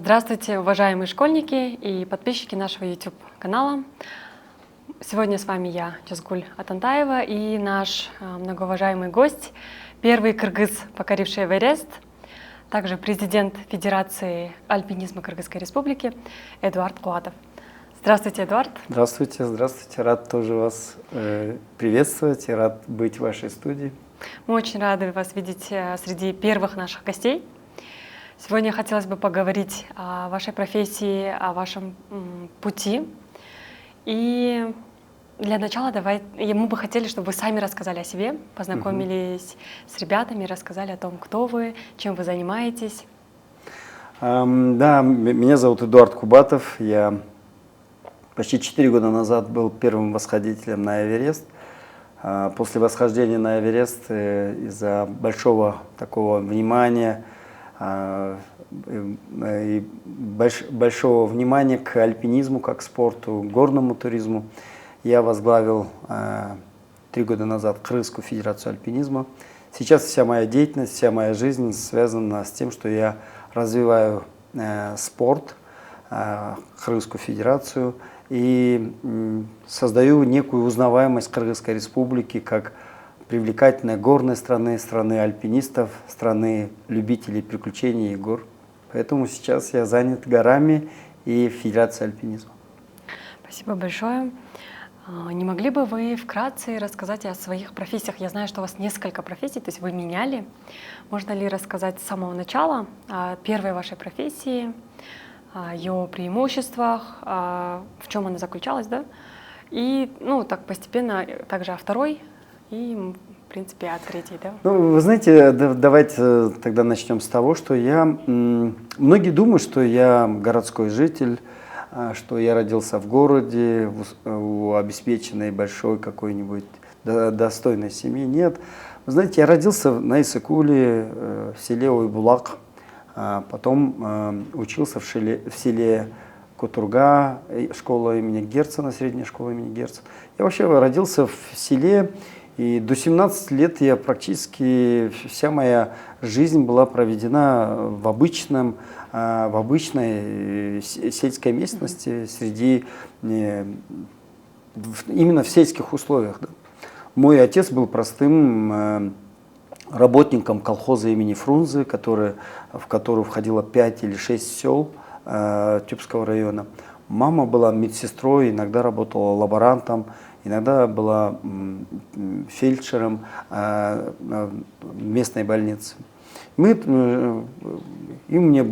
Здравствуйте, уважаемые школьники и подписчики нашего YouTube-канала. Сегодня с вами я, Джазгуль Атантаева, и наш многоуважаемый гость, первый кыргыз, покоривший Эверест, также президент Федерации альпинизма Кыргызской Республики Эдуард Куатов. Здравствуйте, Эдуард. Здравствуйте, здравствуйте. Рад тоже вас приветствовать и рад быть в вашей студии. Мы очень рады вас видеть среди первых наших гостей. Сегодня хотелось бы поговорить о вашей профессии, о вашем пути. И для начала мы бы хотели, чтобы вы сами рассказали о себе, познакомились с ребятами, рассказали о том, кто вы, чем вы занимаетесь. Да, меня зовут Эдуард Кубатов. Я почти 4 года назад был первым восходителем на Эверест. После восхождения на Эверест из-за большого такого внимания и большого внимания к альпинизму, как к спорту, горному туризму, я возглавил 3 года назад Кыргызскую Федерацию альпинизма. Сейчас вся моя деятельность, вся моя жизнь связана с тем, что я развиваю спорт, Кыргызскую Федерацию и создаю некую узнаваемость Кыргызской Республики как привлекательной горной страны, страны альпинистов, страны любителей приключений и гор. Поэтому сейчас я занят горами и Федерацией альпинизма. Спасибо большое. Не могли бы вы вкратце рассказать о своих профессиях? Я знаю, что у вас несколько профессий, то есть вы меняли. Можно ли рассказать с самого начала о первой вашей профессии, о ее преимуществах, в чем она заключалась, да? И так постепенно также о второй и, в принципе, от третьей, да? Вы знаете, давайте тогда начнем с того, что многие думают, что я городской житель, что я родился в городе, у обеспеченной большой какой-нибудь достойной семьи. Нет. Вы знаете, я родился на Иссыкуле, в селе Ойбулак, потом учился в селе Котурга, школа имени Герцена, средняя школа имени Герцена. Я вообще родился в селе, и до 17 лет практически вся моя жизнь была проведена в обычной сельской местности, именно в сельских условиях. Да. Мой отец был простым работником колхоза имени Фрунзе, в который входило 5 или 6 сел Тюбского района. Мама была медсестрой, иногда работала лаборантом, иногда была фельдшером местной больницы. И у меня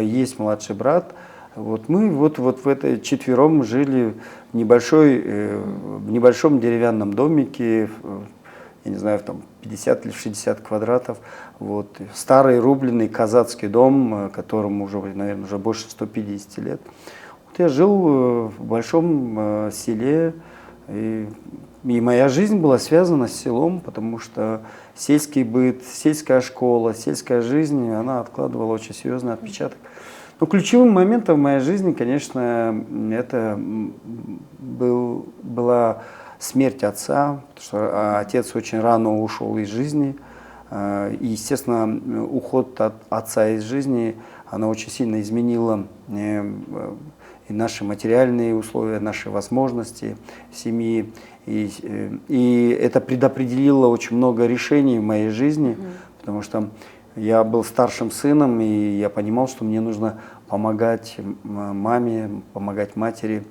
есть младший брат. Мы в этой четвером жили в небольшом деревянном домике, я не знаю, там 50 или 60 квадратов. Старый рубленый казацкий дом, которому уже, наверное, уже больше 150 лет. Я жил в большом селе, и моя жизнь была связана с селом, потому что сельский быт, сельская школа, сельская жизнь, она откладывала очень серьезный отпечаток. Но ключевым моментом в моей жизни, конечно, это была смерть отца, потому что отец очень рано ушел из жизни. И, естественно, уход от отца из жизни, она очень сильно изменила и наши материальные условия, наши возможности семьи. И это предопределило очень много решений в моей жизни, потому что я был старшим сыном, и я понимал, что мне нужно помогать маме, помогать матери.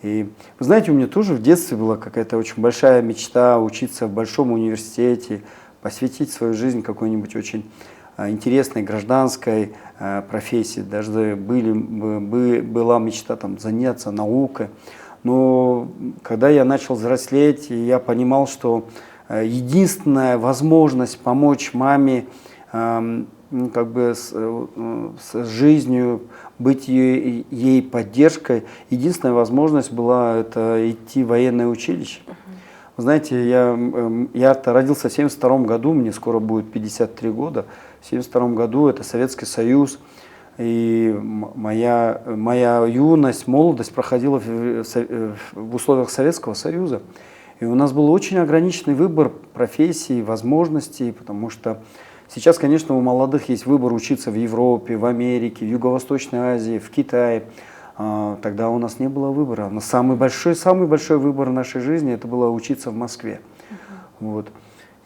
И вы знаете, у меня тоже в детстве была какая-то очень большая мечта учиться в большом университете, посвятить свою жизнь какой-нибудь очень интересной гражданской профессии. Даже была мечта заняться наукой. Но когда я начал взрослеть, я понимал, что единственная возможность помочь маме с жизнью, быть ей поддержкой, единственная возможность была это идти в военное училище. Вы знаете, я родился в 1972 году, мне скоро будет 53 года. В 1972 году это Советский Союз. И моя юность, молодость проходила в условиях Советского Союза. И у нас был очень ограниченный выбор профессий, возможностей, потому что Сейчас, конечно, у молодых есть выбор учиться в Европе, в Америке, в Юго-Восточной Азии, в Китае. Тогда у нас не было выбора. Но самый большой выбор в нашей жизни это было учиться в Москве. Вот.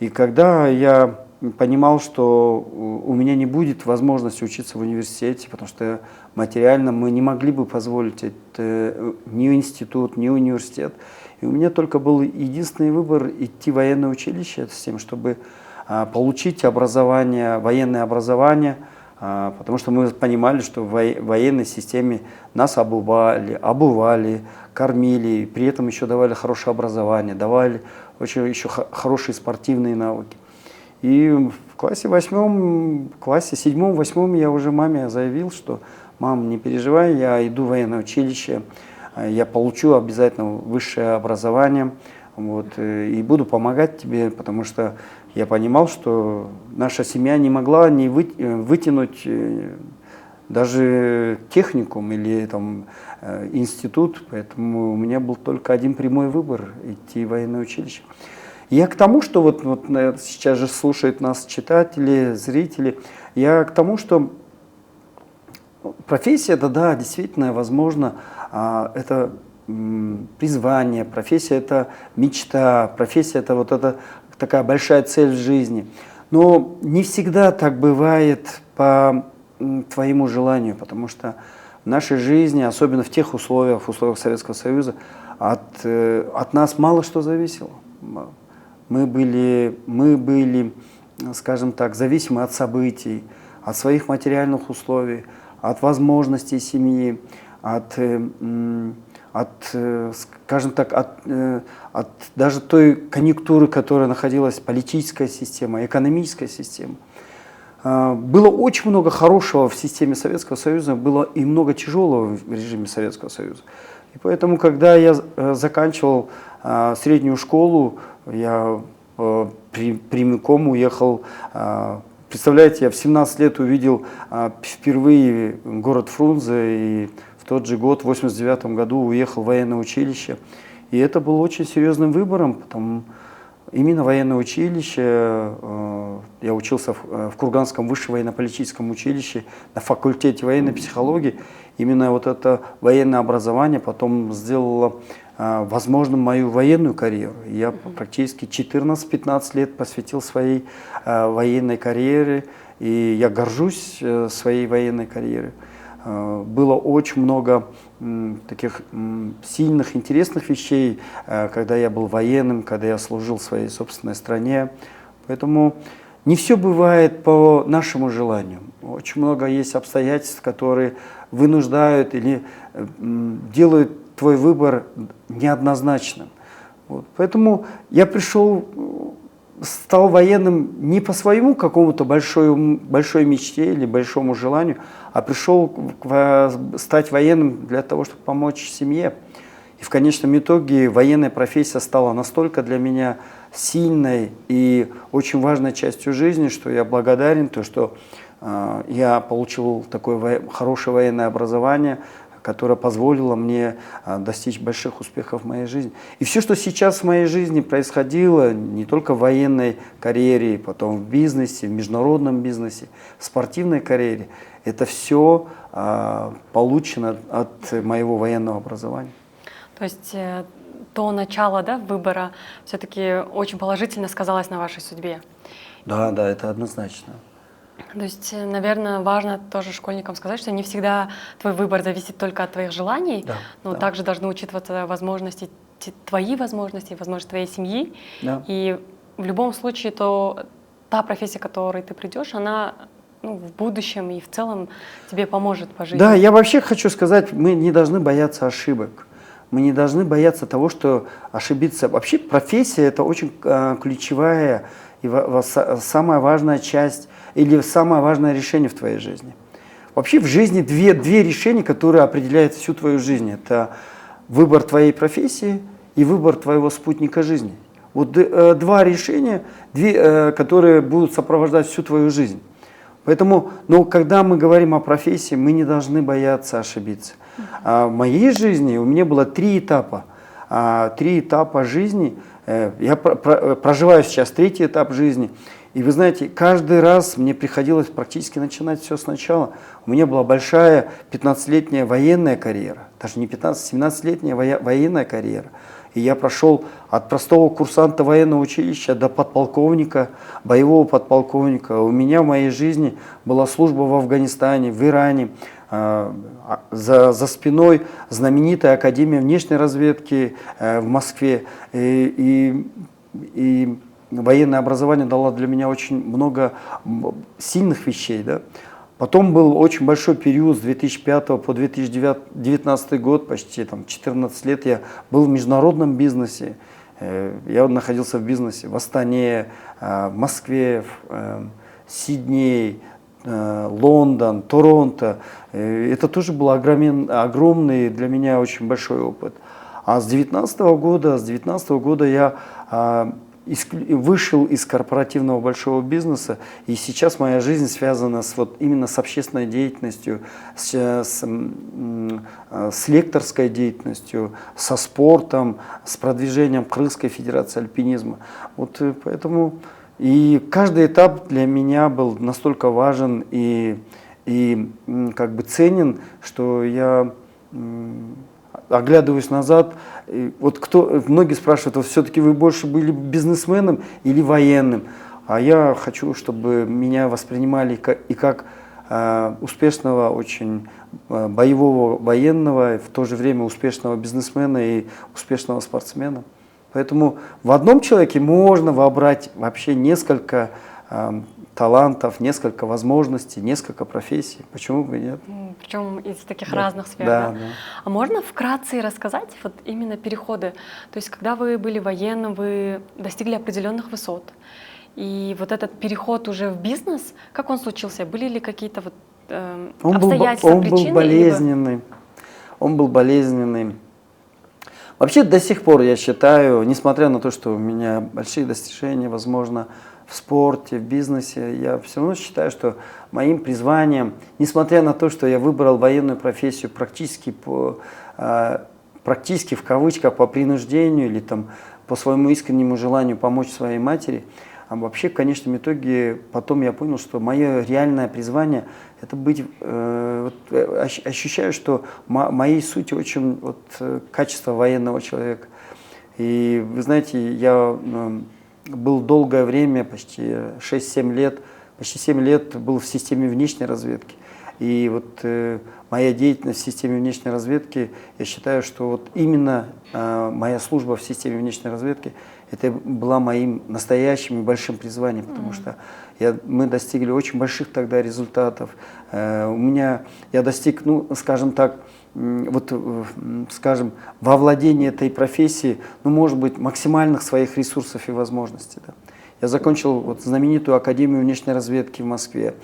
И когда я понимал, что у меня не будет возможности учиться в университете, потому что материально мы не могли бы позволить это, ни институт, ни университет. И у меня только был единственный выбор идти в военное училище с тем, чтобы получить образование, военное образование, потому что мы понимали, что в военной системе нас обували, кормили, при этом еще давали хорошее образование, давали очень еще хорошие спортивные навыки. И в классе 7-8 я уже маме заявил, что мам, не переживай, я иду в военное училище, я получу обязательно высшее образование, вот, и буду помогать тебе, потому что я понимал, что наша семья не могла не вытянуть даже техникум или там, институт, поэтому у меня был только один прямой выбор – идти в военное училище. Я к тому, что вот сейчас же слушают нас читатели, зрители, я к тому, что профессия, да, действительно, возможно, это призвание, профессия – это мечта, профессия – это вот эта такая большая цель в жизни. Но не всегда так бывает по твоему желанию, потому что в нашей жизни, особенно в тех условиях, в условиях Советского Союза, от нас мало что зависело. Мы были, скажем так, зависимы от событий, от своих материальных условий, от возможностей семьи, скажем так, от даже той конъюнктуры, которая находилась, политическая система, экономическая система. Было очень много хорошего в системе Советского Союза, было и много чужого в режиме Советского Союза. И поэтому, когда я заканчивал среднюю школу, я прямиком уехал. Представляете, я в 17 лет увидел впервые город Фрунзе, и в тот же год, в 1989 году, уехал в военное училище. И это был очень серьезным выбором, потому именно военное училище, я учился в Курганском высшем военно-политическом училище на факультете военной психологии. Именно вот это военное образование потом сделало возможным мою военную карьеру. Я практически 14-15 лет посвятил своей военной карьере, и я горжусь своей военной карьерой. Было очень много таких сильных, интересных вещей, когда я был военным, когда я служил своей собственной стране. Поэтому не все бывает по нашему желанию. Очень много есть обстоятельств, которые вынуждают или делают твой выбор неоднозначным. Вот. Поэтому я стал военным не по своему какому-то большой мечте или большому желанию, а пришел стать военным для того, чтобы помочь семье. И в конечном итоге военная профессия стала настолько для меня сильной и очень важной частью жизни, что я благодарен, что я получил такое хорошее военное образование, которая позволила мне достичь больших успехов в моей жизни. И все, что сейчас в моей жизни происходило, не только в военной карьере, потом в бизнесе, в международном бизнесе, в спортивной карьере, это все получено от моего военного образования. То есть то начало, да, выбора все-таки очень положительно сказалось на вашей судьбе? Да, это однозначно. То есть, наверное, важно тоже школьникам сказать, что не всегда твой выбор зависит только от твоих желаний, но также должны учитываться возможности, твои возможности, возможности твоей семьи. Да. И в любом случае, та профессия, к которой ты придешь, она в будущем и в целом тебе поможет по жизни. Да, я вообще хочу сказать, мы не должны бояться ошибок. Мы не должны бояться того, что ошибиться. Вообще профессия – это очень ключевая и самая важная часть или самое важное решение в твоей жизни. Вообще в жизни две решения, которые определяют всю твою жизнь. Это выбор твоей профессии и выбор твоего спутника жизни. Вот два решения, которые будут сопровождать всю твою жизнь. Поэтому, когда мы говорим о профессии, мы не должны бояться ошибиться. В моей жизни у меня было 3 этапа. 3 этапа жизни. Я проживаю сейчас 3-й этап жизни. И вы знаете, каждый раз мне приходилось практически начинать все сначала. У меня была большая 15-летняя военная карьера, даже не 15, 17-летняя военная карьера. И я прошел от простого курсанта военного училища до подполковника, боевого подполковника. У меня в моей жизни была служба в Афганистане, в Иране. За спиной знаменитая Академия внешней разведки в Москве. И военное образование дало для меня очень много сильных вещей. Да? Потом был очень большой период с 2005 по 2019 год, почти там, 14 лет я был в международном бизнесе. Я находился в бизнесе в Астане, в Москве, в Сиднее, Лондон, Торонто. Это тоже был огромный для меня очень большой опыт. А с 2019 года я вышел из корпоративного большого бизнеса, и сейчас моя жизнь связана именно с общественной деятельностью, с лекторской деятельностью, со спортом, с продвижением Крымской Федерации альпинизма. Вот поэтому и каждый этап для меня был настолько важен и как бы ценен, что я оглядываюсь назад, многие спрашивают, вот все-таки вы больше были бизнесменом или военным? А я хочу, чтобы меня воспринимали как успешного, очень боевого военного, и в то же время успешного бизнесмена и успешного спортсмена. Поэтому в одном человеке можно вобрать вообще несколько талантов, несколько возможностей, несколько профессий. Почему бы и нет? Причем из таких разных сфер. Да, Да? да. А можно вкратце рассказать вот именно переходы? То есть, когда вы были военным, вы достигли определенных высот. И вот этот переход уже в бизнес, как он случился? Были ли какие-то обстоятельства, причины? Он был болезненный. Он был болезненный. Вообще до сих пор я считаю, несмотря на то, что у меня большие достижения, возможно, в спорте, в бизнесе, я все равно считаю, что моим призванием, несмотря на то, что я выбрал военную профессию практически в кавычках по принуждению или там, по своему искреннему желанию помочь своей матери, а вообще в конечном итоге потом я понял, что мое реальное призвание – это быть, ощущаю, что моей сути очень качество военного человека. И вы знаете, я был долгое время, почти 6-7 лет, почти 7 лет был в системе внешней разведки. И моя деятельность в системе внешней разведки, я считаю, что именно моя служба в системе внешней разведки, это была моим настоящим и большим призванием, потому что мы достигли очень больших тогда результатов. Я достиг, скажем так, во владении этой профессии, может быть, максимальных своих ресурсов и возможностей. Да. Я закончил знаменитую Академию внешней разведки в Москве.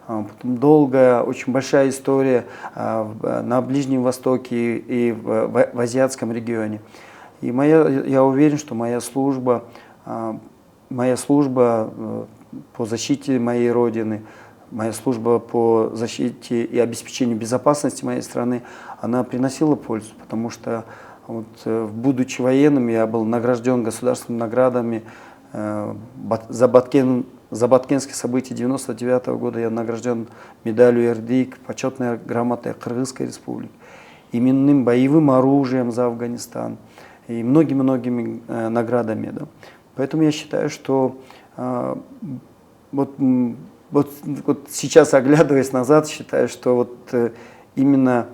Потом долгая, очень большая история на Ближнем Востоке и в азиатском регионе. И я уверен, что моя служба по защите моей Родины, моя служба по защите и обеспечению безопасности моей страны, она приносила пользу, потому что, будучи военным, я был награжден государственными наградами. За Баткенские события 1999 года я награжден медалью Эрдик, почетной грамотой Кыргызской республики, именным боевым оружием за Афганистан и многими-многими наградами. Да. Поэтому я считаю, что сейчас, оглядываясь назад, считаю, что именно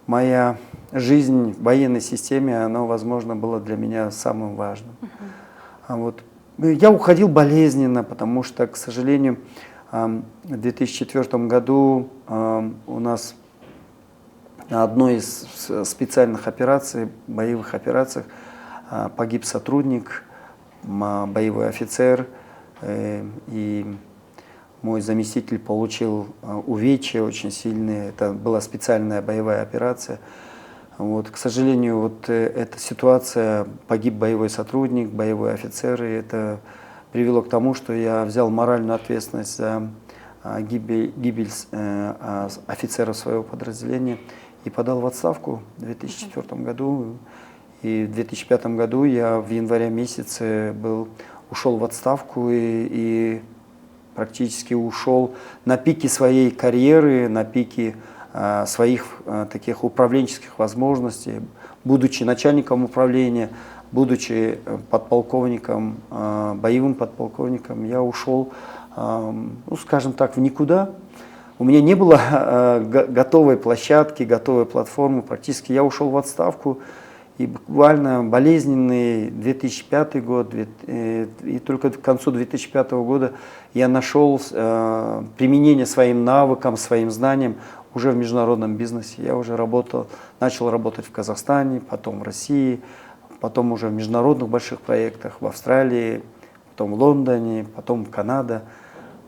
моя жизнь в военной системе, она, возможно, была для меня самым важным. Я уходил болезненно, потому что, к сожалению, в 2004 году у нас на одной из специальных операций, боевых операциях, погиб сотрудник, боевой офицер, и мой заместитель получил увечья очень сильные. Это была специальная боевая операция. К сожалению, эта ситуация, погиб боевой сотрудник, боевой офицер, и это привело к тому, что я взял моральную ответственность за гибель офицера своего подразделения и подал в отставку в 2004 году. И в 2005 году я в январе месяце ушел в отставку и практически ушел на пике своей карьеры, на пике своих таких управленческих возможностей, будучи начальником управления, будучи подполковником, боевым подполковником, я ушел, ну, скажем так, в никуда. У меня не было готовой площадки, готовой платформы. Практически я ушел в отставку. И буквально болезненный 2005 год, и только к концу 2005 года я нашел применение своим навыкам, своим знаниям уже в международном бизнесе. Я уже начал работать в Казахстане, потом в России, потом уже в международных больших проектах в Австралии, потом в Лондоне, потом в Канаде.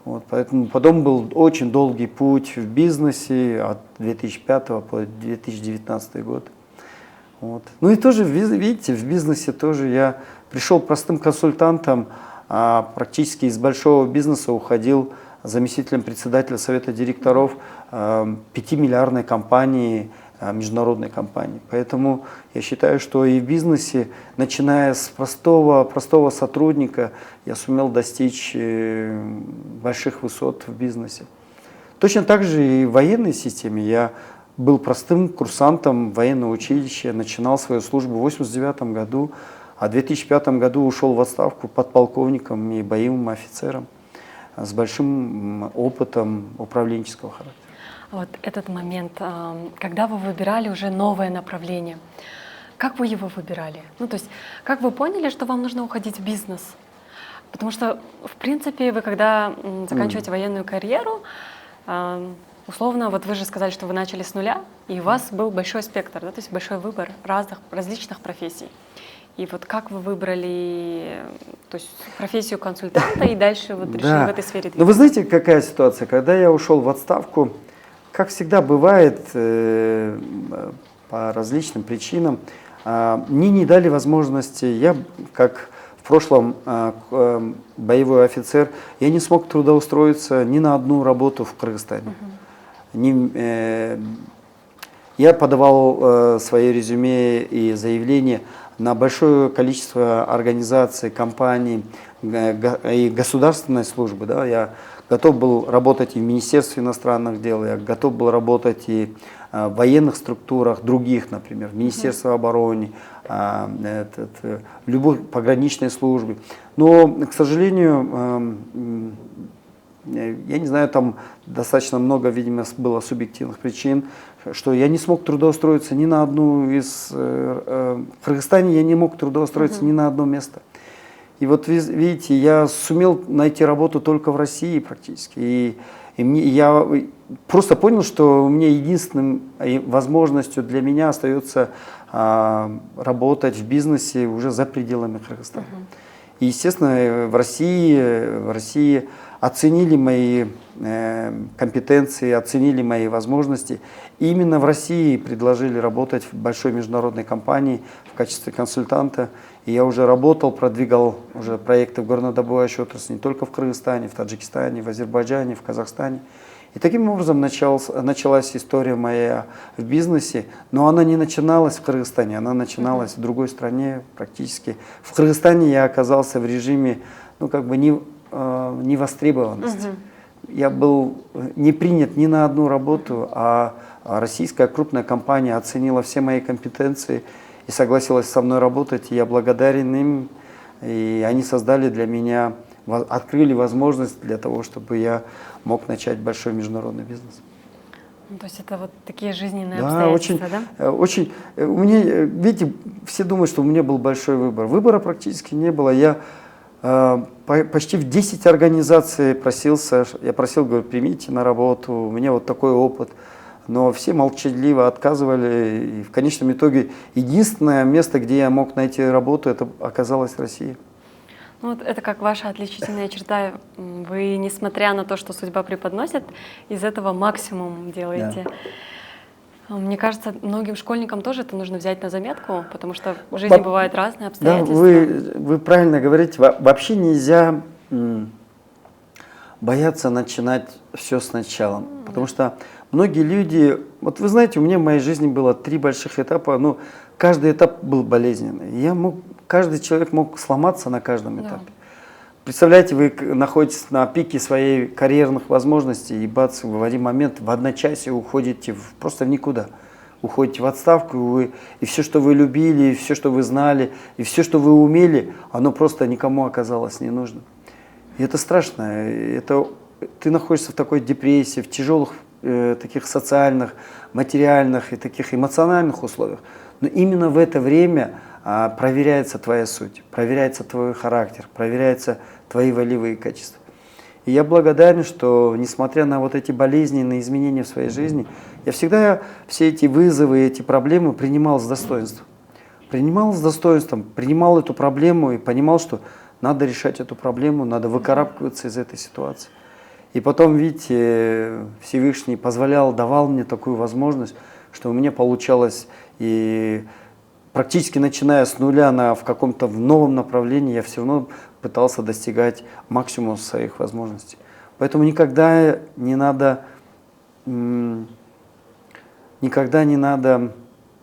Вот, поэтому потом был очень долгий путь в бизнесе от 2005 по 2019 год. Вот. Ну и тоже, видите, в бизнесе тоже я пришел простым консультантом, а практически из большого бизнеса уходил заместителем председателя совета директоров 5-миллиардной компании, международной компании. Поэтому я считаю, что и в бизнесе, начиная с простого сотрудника, я сумел достичь больших высот в бизнесе. Точно так же и в военной системе. Я был простым курсантом военного училища, начинал свою службу в 1989 году, а в 2005 году ушел в отставку подполковником и боевым офицером с большим опытом управленческого характера. Вот этот момент, когда вы выбирали уже новое направление, как вы его выбирали? Ну, то есть, как вы поняли, что вам нужно уходить в бизнес? Потому что, в принципе, вы когда заканчиваете военную карьеру, условно, вот вы же сказали, что вы начали с нуля, и у вас был большой спектр, да, то есть большой выбор различных профессий. И вот как вы выбрали, то есть, профессию консультанта и дальше вот решили в этой сфере двигаться? Но вы знаете, какая ситуация? Когда я ушел в отставку, как всегда бывает, по различным причинам, мне не дали возможности, я как в прошлом боевой офицер, я не смог трудоустроиться ни на одну работу в Кыргызстане. Я подавал свои резюме и заявления на большое количество организаций, компаний и государственной службы. Да, я готов был работать и в Министерстве иностранных дел, я готов был работать и в военных структурах других, например, в Министерстве обороны, в любой пограничной службе. Но, к сожалению, я не знаю, там достаточно много, видимо, было субъективных причин, что я не смог трудоустроиться ни на одну из... В Кыргызстане я не мог трудоустроиться ни на одно место. И вот видите, я сумел найти работу только в России практически. Я просто понял, что у меня единственной возможностью для меня остается работать в бизнесе уже за пределами Кыргызстана. И, естественно, в России оценили мои компетенции, оценили мои возможности. И именно в России предложили работать в большой международной компании в качестве консультанта. И я уже работал, продвигал уже проекты в горнодобывающей отрасли не только в Кыргызстане, в Таджикистане, в Азербайджане, в Казахстане. И таким образом началась история моя в бизнесе, но она не начиналась в Кыргызстане, она начиналась в другой стране практически. В Кыргызстане я оказался в режиме, ну, как бы невостребованности. Я был не принят ни на одну работу, а российская крупная компания оценила все мои компетенции и согласилась со мной работать. И я благодарен им, и они создали для меня, открыли возможность для того, чтобы я мог начать большой международный бизнес. Ну, то есть это вот такие жизненные обстоятельства, да? Очень. У меня, видите, все думают, что у меня был большой выбор. Выбора практически не было. Я почти в 10 организаций просился, я просил, говорю, примите на работу, у меня вот такой опыт. Но все молчаливо отказывали. И в конечном итоге единственное место, где я мог найти работу, это оказалась Россия. Ну, вот это как ваша отличительная черта. Вы, несмотря на то, что судьба преподносит, из этого максимум делаете. Да. Мне кажется, многим школьникам тоже это нужно взять на заметку, потому что в жизни бывают разные обстоятельства. Да, вы правильно говорите. Вообще нельзя бояться начинать все сначала. Потому что многие люди... Вот вы знаете, у меня в моей жизни было 3 больших этапа, но каждый этап был болезненный. Каждый человек мог сломаться на каждом этапе. Представляете, вы находитесь на пике своей карьерных возможностей, и бац, вы в один момент в одночасье уходите просто в никуда. Уходите в отставку, и все, что вы любили, и все, что вы знали, и все, что вы умели, оно просто никому оказалось не нужно. И это страшно. Ты находишься в такой депрессии, в тяжелых таких социальных, материальных и таких эмоциональных условиях. Но именно в это время проверяется твоя суть, проверяется твой характер, проверяются твои волевые качества. И я благодарен, что несмотря на вот эти болезненные изменения в своей жизни, я всегда все эти вызовы, эти проблемы принимал с достоинством. Принимал с достоинством, принимал эту проблему и понимал, что надо решать эту проблему, надо выкарабкиваться из этой ситуации. И потом, видите, Всевышний позволял, давал мне такую возможность, что у меня получалось, и практически начиная с нуля в каком-то новом направлении, я все равно пытался достигать максимума своих возможностей. Поэтому никогда не надо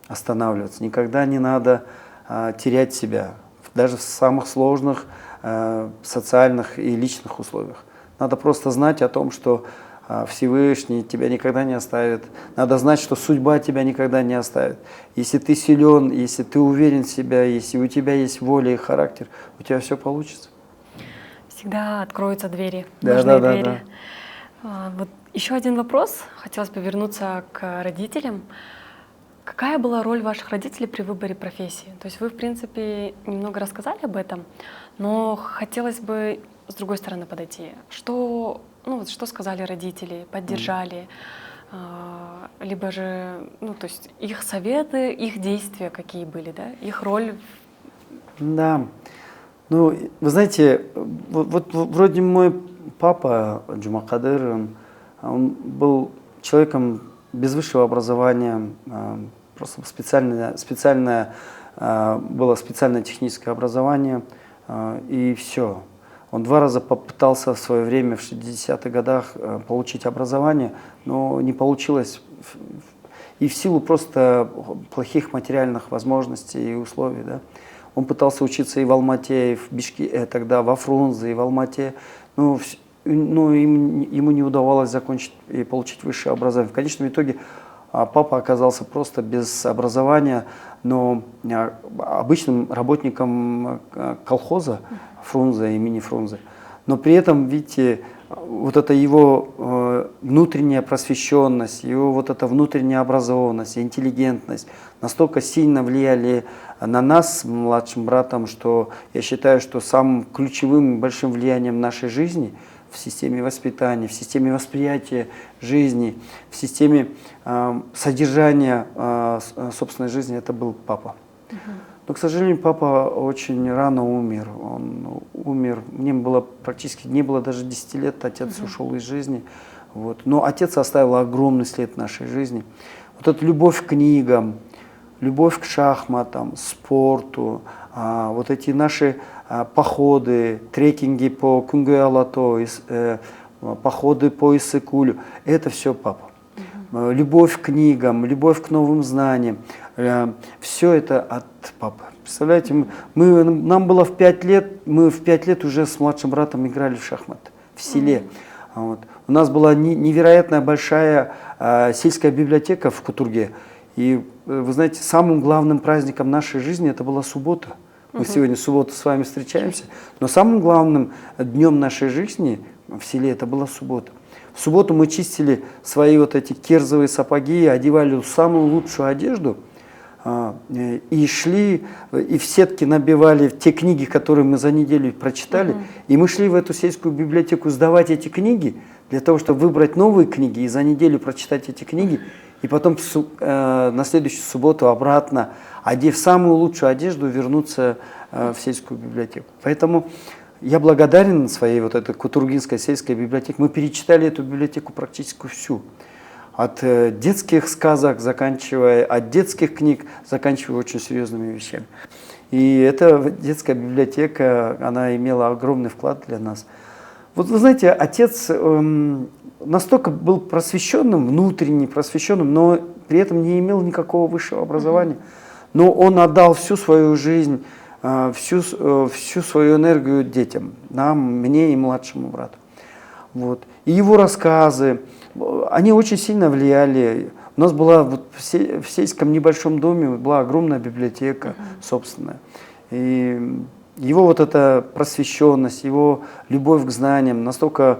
останавливаться, никогда не надо терять себя, даже в самых сложных социальных и личных условиях. Надо просто знать о том, что Всевышний тебя никогда не оставит. Надо знать, что судьба тебя никогда не оставит. Если ты силен, если ты уверен в себе, если у тебя есть воля и характер, у тебя все получится. Всегда откроются двери, Да, нужные да, двери. да. Вот еще один вопрос. Хотелось бы вернуться к родителям. Какая была роль ваших родителей при выборе профессии? То есть вы, в принципе, немного рассказали об этом, но хотелось бы с другой стороны подойти. Что сказали родители, поддержали, либо же, то есть их советы, их действия какие были, да, их роль? Да, вы знаете, вот вроде мой папа Джумакадыр, он был человеком без высшего образования, просто было специальное техническое образование, и все. Он 2 раза попытался в свое время, в 60-х годах, получить образование, но не получилось. И в силу просто плохих материальных возможностей и условий. Да. Он пытался учиться и в Алмате, и в тогда во Фрунзе, и в Алмате. Но ему не удавалось закончить и получить высшее образование. В конечном итоге папа оказался просто без образования, но обычным работником колхоза Фрунзе, имени Фрунзе. Но при этом, видите, вот эта его внутренняя просвещенность, его вот эта внутренняя образованность, интеллигентность настолько сильно влияли на нас с младшим братом, что я считаю, что самым ключевым большим влиянием нашей жизни в системе воспитания, в системе восприятия жизни, в системе содержания собственной жизни это был папа. Но, к сожалению, папа очень рано умер. Он умер, мне было практически не было даже 10 лет, отец ушел из жизни. Вот. Но отец оставил огромный след в нашей жизни. Вот эта любовь к книгам, любовь к шахматам, спорту, вот эти наши походы, трекинги по Кунге-Алато, походы по Иссык-Кулю, это все папа. Любовь к книгам, любовь к новым знаниям, все это от папы. Представляете, нам было в 5 лет, мы в 5 лет уже с младшим братом играли в шахматы в селе. Вот. У нас была невероятная большая сельская библиотека в Кутурге. И вы знаете, самым главным праздником нашей жизни это была суббота. Мы сегодня в субботу с вами встречаемся, но самым главным днем нашей жизни в селе это была суббота. В субботу мы чистили свои вот эти кирзовые сапоги, одевали самую лучшую одежду и шли, и в сетки набивали те книги, которые мы за неделю прочитали. И мы шли в эту сельскую библиотеку сдавать эти книги, для того, чтобы выбрать новые книги и за неделю прочитать эти книги. И потом на следующую субботу обратно, одев самую лучшую одежду, вернуться в сельскую библиотеку. Поэтому я благодарен своей вот этой Кутургинской сельской библиотеке. Мы перечитали эту библиотеку практически всю. От детских сказок, от детских книг, заканчивая очень серьезными вещами. И эта детская библиотека, она имела огромный вклад для нас. Вот вы знаете, отец настолько был просвещенным, внутренне просвещенным, но при этом не имел никакого высшего образования. Но он отдал всю свою жизнь всю свою энергию детям, нам, мне и младшему брату. Вот. И его рассказы, они очень сильно влияли. У нас была в сельском небольшом доме была огромная библиотека собственная. И его вот эта просвещенность, его любовь к знаниям настолько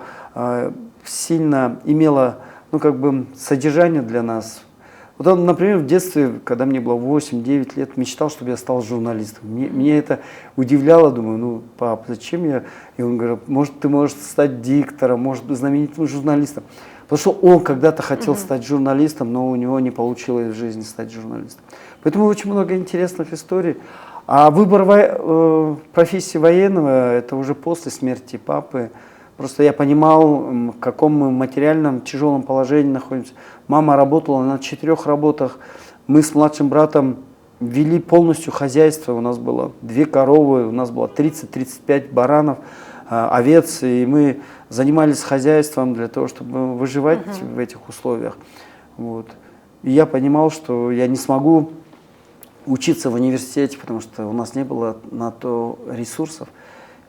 сильно имела, ну, как бы содержание для нас. Вот он, например, в детстве, когда мне было 8-9 лет, мечтал, чтобы я стал журналистом. Мне это удивляло, думаю, ну, пап, зачем я? И он говорит, может, ты можешь стать диктором, может, знаменитым журналистом. Потому что он когда-то хотел стать журналистом, но у него не получилось в жизни стать журналистом. Поэтому очень много интересных историй. А выбор профессии военного – это уже после смерти папы. Просто я понимал, в каком мы материальном тяжелом положении находимся. Мама работала на 4 работах. Мы с младшим братом вели полностью хозяйство. У нас было 2 коровы, у нас было 30-35 баранов, овец. И мы занимались хозяйством для того, чтобы выживать в этих условиях. Вот. И я понимал, что я не смогу учиться в университете, потому что у нас не было на то ресурсов.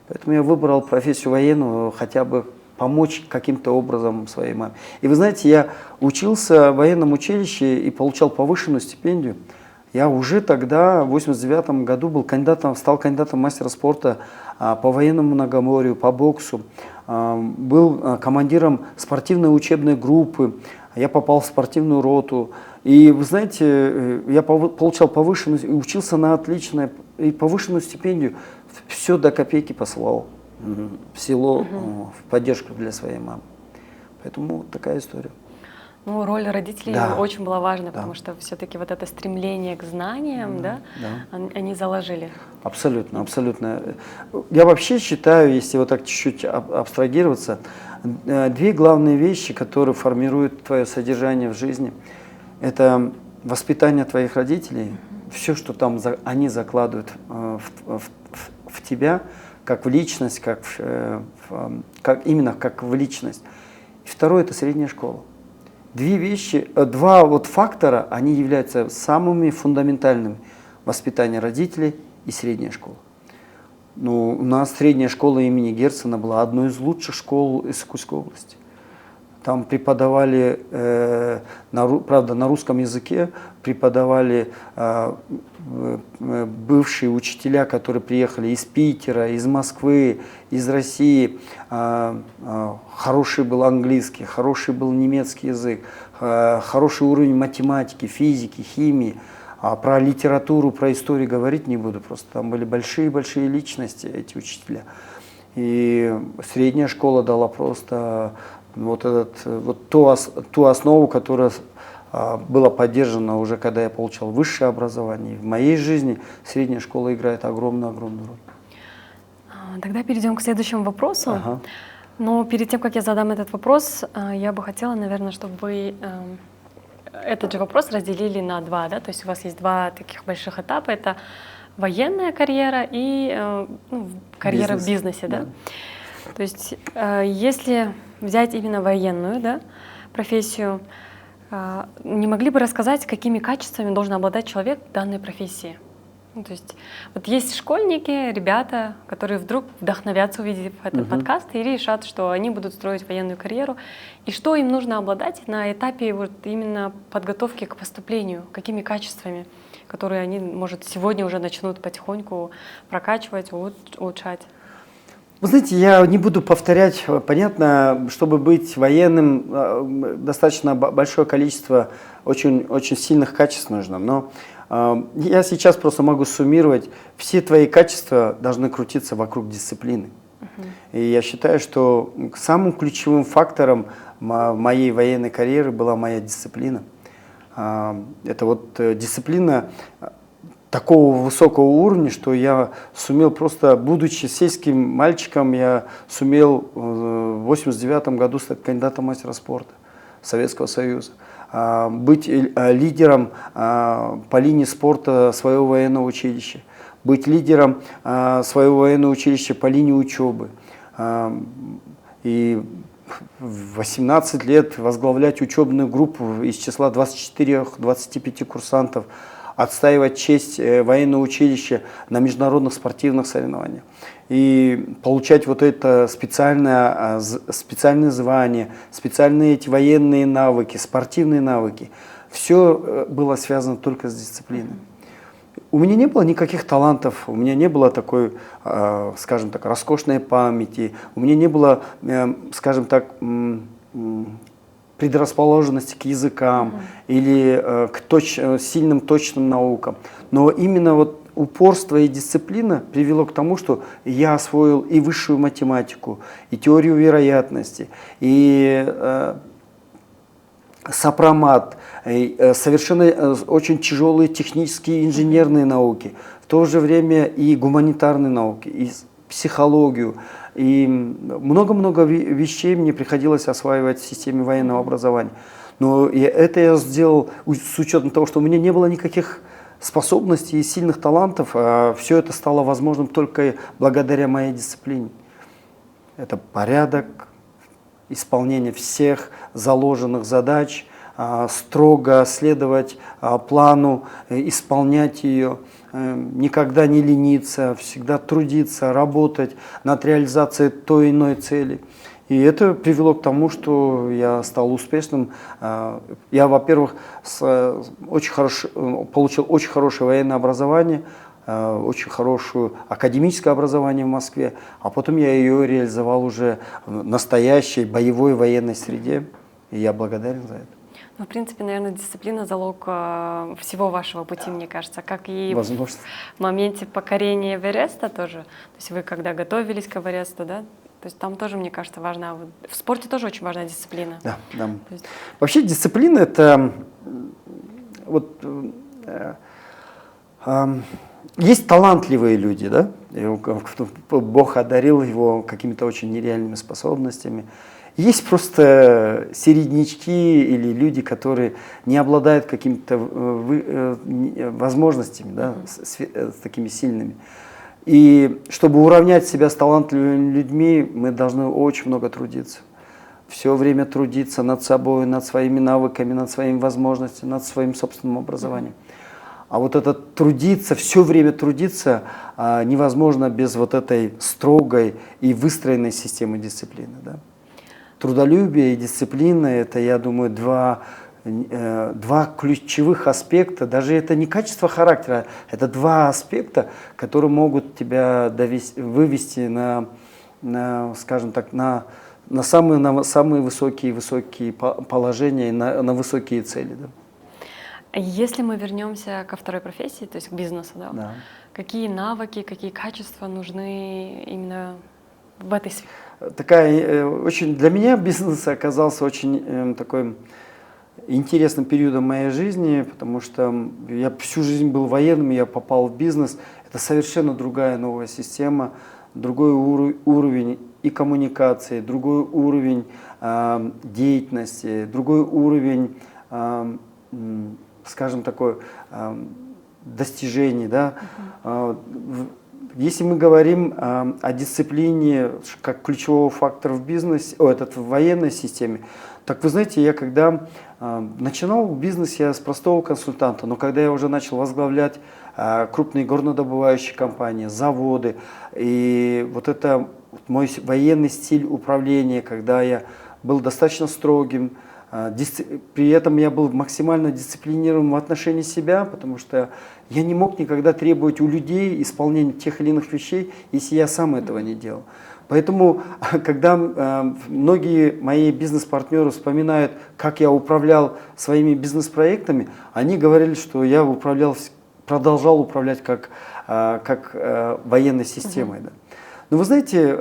Поэтому я выбрал профессию военного, хотя бы помочь каким-то образом своей маме. И вы знаете, я учился в военном училище и получал повышенную стипендию. Я уже тогда, в 1989 году, стал кандидатом мастера спорта по военному многоморью, по боксу. Был командиром спортивной учебной группы. Я попал в спортивную роту. И вы знаете, я получал повышенную, учился на отличное, и повышенную стипендию. Все до копейки посылал в село в поддержку для своей мамы. Поэтому вот такая история. Ну, роль родителей очень была важна, потому что все-таки вот это стремление к знаниям, они заложили. Абсолютно, абсолютно. Я вообще считаю, если вот так чуть-чуть абстрагироваться, 2 главные вещи, которые формируют твое содержание в жизни, это воспитание твоих родителей, все, что там они закладывают в тебя, как в личность, именно как в личность. И второе – это средняя школа. 2 вот фактора, они являются самыми фундаментальными: воспитание родителей и средняя школа. Ну, у нас средняя школа имени Герцена была одной из лучших школ Иссыкульской области. Там преподавали, правда, на русском языке, преподавали бывшие учителя, которые приехали из Питера, из Москвы, из России. Хороший был английский, хороший был немецкий язык, хороший уровень математики, физики, химии. А про литературу, про историю говорить не буду, просто там были большие-большие личности, эти учителя. И средняя школа дала просто ту основу, которая была поддержана уже, когда я получал высшее образование. И в моей жизни средняя школа играет огромную роль. Тогда перейдем к следующему вопросу. Но перед тем, как я задам этот вопрос, я бы хотела, наверное, чтобы вы этот же вопрос разделили на 2. Да? То есть у вас есть 2 таких больших этапа. Это военная карьера и карьера в бизнесе. Да? То есть если взять именно военную профессию, не могли бы рассказать, какими качествами должен обладать человек в данной профессии? То есть вот есть школьники, ребята, которые вдруг вдохновятся, увидев этот подкаст, и решат, что они будут строить военную карьеру. И что им нужно обладать на этапе вот именно подготовки к поступлению? Какими качествами, которые они, может, сегодня уже начнут потихоньку прокачивать, улучшать? Вы знаете, я не буду повторять. Понятно, чтобы быть военным, достаточно большое количество очень сильных качеств нужно. Но я сейчас просто могу суммировать. Все твои качества должны крутиться вокруг дисциплины. И я считаю, что самым ключевым фактором моей военной карьеры была моя дисциплина. Это вот дисциплина такого высокого уровня, что я сумел просто, будучи сельским мальчиком, я сумел в 1989 году стать кандидатом мастера спорта Советского Союза, быть лидером по линии спорта своего военного училища, быть лидером своего военного училища по линии учебы. И в 18 лет возглавлять учебную группу из числа 24-25 курсантов, отстаивать честь военного училища на международных спортивных соревнованиях. И получать вот это специальное звание, специальные эти военные навыки, спортивные навыки. Все было связано только с дисциплиной. У меня не было никаких талантов, у меня не было такой, скажем так, роскошной памяти, у меня не было, скажем так, предрасположенности к языкам или к сильным точным наукам. Но именно вот упорство и дисциплина привело к тому, что я освоил и высшую математику, и теорию вероятности, и сопромат, совершенно очень тяжелые технические инженерные науки, в то же время и гуманитарные науки, и психологию. И много-много вещей мне приходилось осваивать в системе военного образования. Но это я сделал с учетом того, что у меня не было никаких способностей и сильных талантов, а все это стало возможным только благодаря моей дисциплине. Это порядок, исполнение всех заложенных задач, строго следовать плану, исполнять ее, никогда не лениться, всегда трудиться, работать над реализацией той или иной цели. И это привело к тому, что я стал успешным. Я, во-первых, получил очень хорошее военное образование, очень хорошее академическое образование в Москве, а потом я ее реализовал уже в настоящей боевой военной среде, и я благодарен за это. Ну, в принципе, наверное, дисциплина – залог всего вашего пути, мне кажется, как и Возможно. в моменте покорения Эвереста тоже. То есть вы когда готовились к Эвересту, да? То есть там тоже, мне кажется, важна. В спорте тоже очень важна дисциплина. Да, да. Есть... Вообще дисциплина – это вот… Есть талантливые люди, да? Бог одарил его какими-то очень нереальными способностями. Есть просто середнячки или люди, которые не обладают какими-то возможностями, да, с такими сильными. И чтобы уравнять себя с талантливыми людьми, мы должны очень много трудиться. Все время трудиться над собой, над своими навыками, над своими возможностями, над своим собственным образованием. А вот это трудиться, все время трудиться невозможно без вот этой строгой и выстроенной системы дисциплины. Да? Трудолюбие и дисциплина – это, я думаю, два ключевых аспекта. Даже это не качество характера, это два аспекта, которые могут тебя вывести скажем так, на самые высокие положения, на высокие цели. Да? Если мы вернемся ко второй профессии, то есть к бизнесу, да? Да. Какие навыки, какие качества нужны именно в этой сфере? Для меня бизнес оказался очень такой интересным периодом моей жизни, потому что я всю жизнь был военным, я попал в бизнес. Это совершенно другая новая система, другой уровень и коммуникации, другой уровень деятельности, другой уровень, скажем, такой достижений. Да? Если мы говорим о дисциплине как ключевого фактора в бизнесе, в военной системе, так вы знаете, я когда начинал бизнес, я с простого консультанта, но когда я уже начал возглавлять крупные горнодобывающие компании, заводы, и вот это мой военный стиль управления, когда я был достаточно строгим, при этом я был максимально дисциплинирован в отношении себя, потому что я не мог никогда требовать у людей исполнения тех или иных вещей, если я сам этого не делал. Поэтому, когда многие мои бизнес-партнеры вспоминают, как я управлял своими бизнес-проектами, они говорили, что я продолжал управлять как военной системой. Да. Но вы знаете,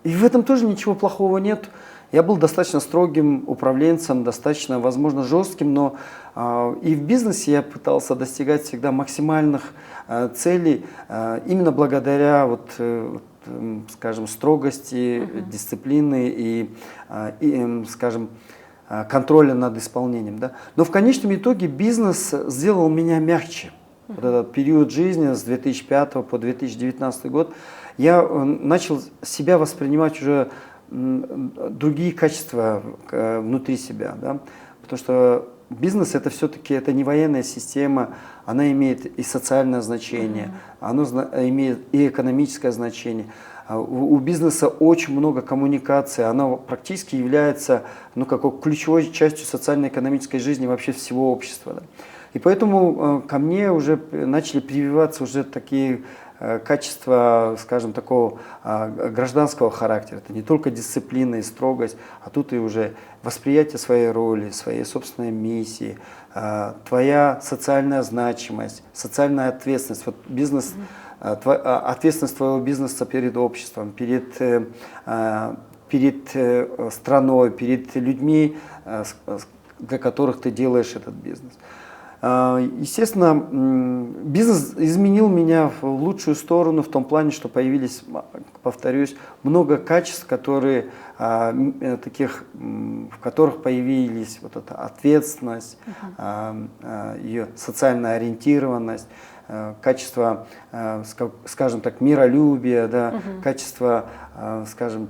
и в этом тоже ничего плохого нет. Я был достаточно строгим управленцем, достаточно, возможно, жестким, но и в бизнесе я пытался достигать всегда максимальных целей именно благодаря, скажем, строгости, дисциплины и, скажем, контроля над исполнением. Да? Но в конечном итоге бизнес сделал меня мягче. Вот этот период жизни с 2005 по 2019 год я начал себя воспринимать уже другие качества внутри себя. Да? Потому что бизнес это все-таки это не военная система, она имеет и социальное значение, оно имеет и экономическое значение. У бизнеса очень много коммуникаций, она практически является какой ключевой частью социально-экономической жизни вообще всего общества. Да. И поэтому ко мне уже начали прививаться уже такие качества, скажем, такого гражданского характера. Это не только дисциплина и строгость, а тут и уже восприятие своей роли, своей собственной миссии, твоя социальная значимость, социальная ответственность. Вот бизнес, ответственность твоего бизнеса перед обществом, перед страной, перед людьми, для которых ты делаешь этот бизнес. Естественно, бизнес изменил меня в лучшую сторону в том плане, что появились, повторюсь, много качеств, в которых появились вот эта ответственность, ее социальная ориентированность, качество, скажем так, миролюбия, да, качество, скажем,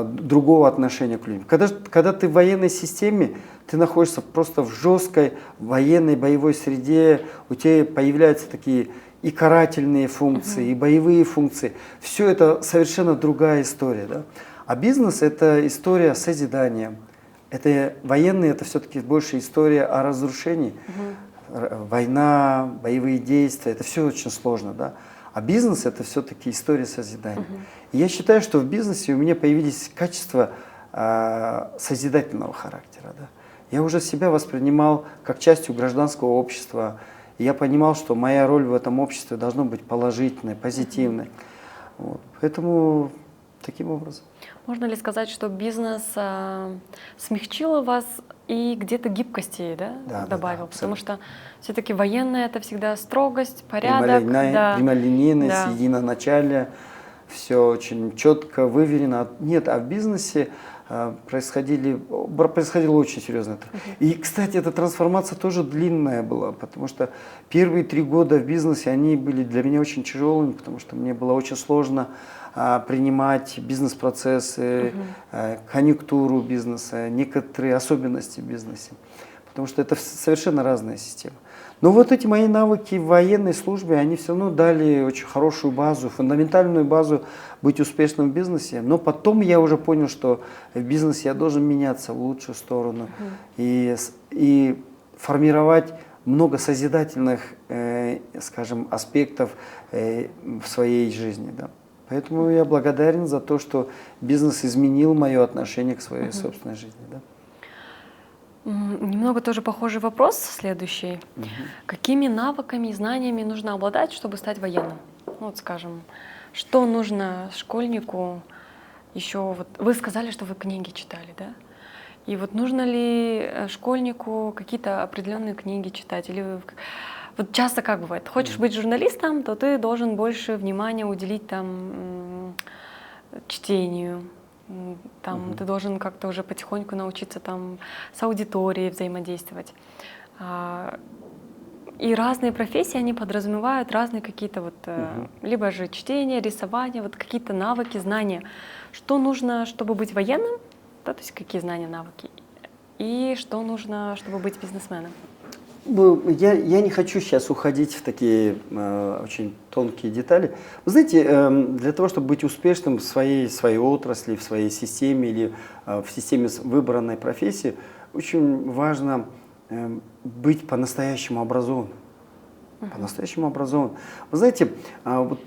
другого отношения к людям. Когда ты в военной системе, ты находишься просто в жесткой военной боевой среде, у тебя появляются такие и карательные функции, и боевые функции. Все это совершенно другая история. Да? А бизнес – это история созидания. Военные – это все-таки больше история о разрушении. Война, боевые действия – это все очень сложно. Да? А бизнес – это все-таки история созидания. И я считаю, что в бизнесе у меня появились качества созидательного характера. Да? Я уже себя воспринимал как частью гражданского общества. И я понимал, что моя роль в этом обществе должна быть положительной, позитивной. Вот. Поэтому таким образом. Можно ли сказать, что бизнес смягчил вас и где-то гибкости, да, добавил? Потому что все-таки военное — это всегда строгость, порядок. Прямолинейность, единоначалие. Все очень четко, выверено. Нет, а в бизнесе происходило очень серьезно. И, кстати, эта трансформация тоже длинная была, потому что первые 3 года в бизнесе, они были для меня очень тяжелыми, потому что мне было очень сложно принимать бизнес-процессы, конъюнктуру бизнеса, некоторые особенности в бизнесе, потому что это совершенно разная система. Но вот эти мои навыки в военной службе, они все равно дали очень хорошую базу, фундаментальную базу быть успешным в бизнесе. Но потом я уже понял, что в бизнесе я должен меняться в лучшую сторону и формировать много созидательных, скажем, аспектов в своей жизни. Да. Поэтому я благодарен за то, что бизнес изменил мое отношение к своей собственной жизни. Да. Немного тоже похожий вопрос следующий. Какими навыками и знаниями нужно обладать, чтобы стать военным? Вот, скажем, что нужно школьнику еще? Вот вы сказали, что вы книги читали, да? И вот нужно ли школьнику какие-то определенные книги читать? Или вот часто как бывает? Хочешь быть журналистом, то ты должен больше внимания уделить там чтению. Там ты должен как-то уже потихоньку научиться там с аудиторией взаимодействовать. И разные профессии, они подразумевают разные какие-то вот, либо же чтение, рисование, вот какие-то навыки, знания. Что нужно, чтобы быть военным, да, то есть какие знания, навыки, и что нужно, чтобы быть бизнесменом? Я не хочу сейчас уходить в такие очень тонкие детали. Вы знаете, для того, чтобы быть успешным в своей отрасли, в своей системе или в системе выбранной профессии, очень важно быть по-настоящему образованным. По-настоящему образованным. Вы знаете, вот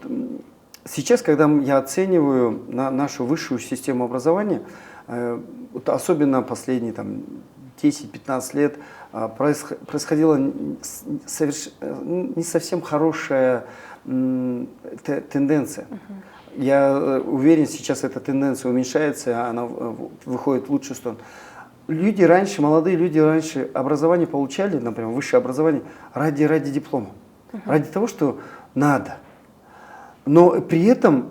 сейчас, когда я оцениваю нашу высшую систему образования, вот особенно последние 10-15 лет, происходила не совсем хорошая тенденция. Я уверен, сейчас эта тенденция уменьшается, она выходит в лучшую сторону. Молодые люди раньше образование получали, например, высшее образование, ради диплома, ради того, что надо. Но при этом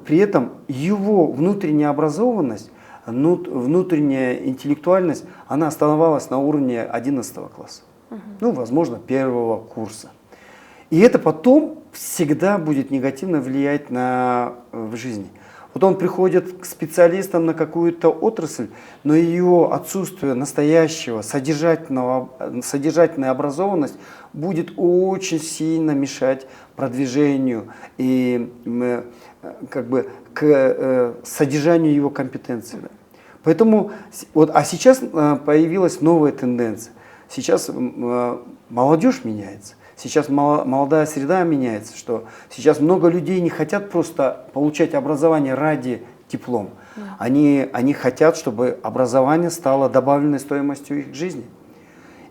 его внутренняя образованность, внутренняя интеллектуальность, она оставалась на уровне 11 класса. Ну, возможно, 1 курса. И это потом всегда будет негативно влиять в жизни. Вот он приходит к специалистам на какую-то отрасль, но ее отсутствие настоящего, содержательная образованность будет очень сильно мешать продвижению и как бы к содержанию его компетенции. Да. Поэтому, вот, а сейчас появилась новая тенденция. Сейчас молодежь меняется. Сейчас молодая среда меняется, что сейчас много людей не хотят просто получать образование ради диплома. Они хотят, чтобы образование стало добавленной стоимостью их жизни.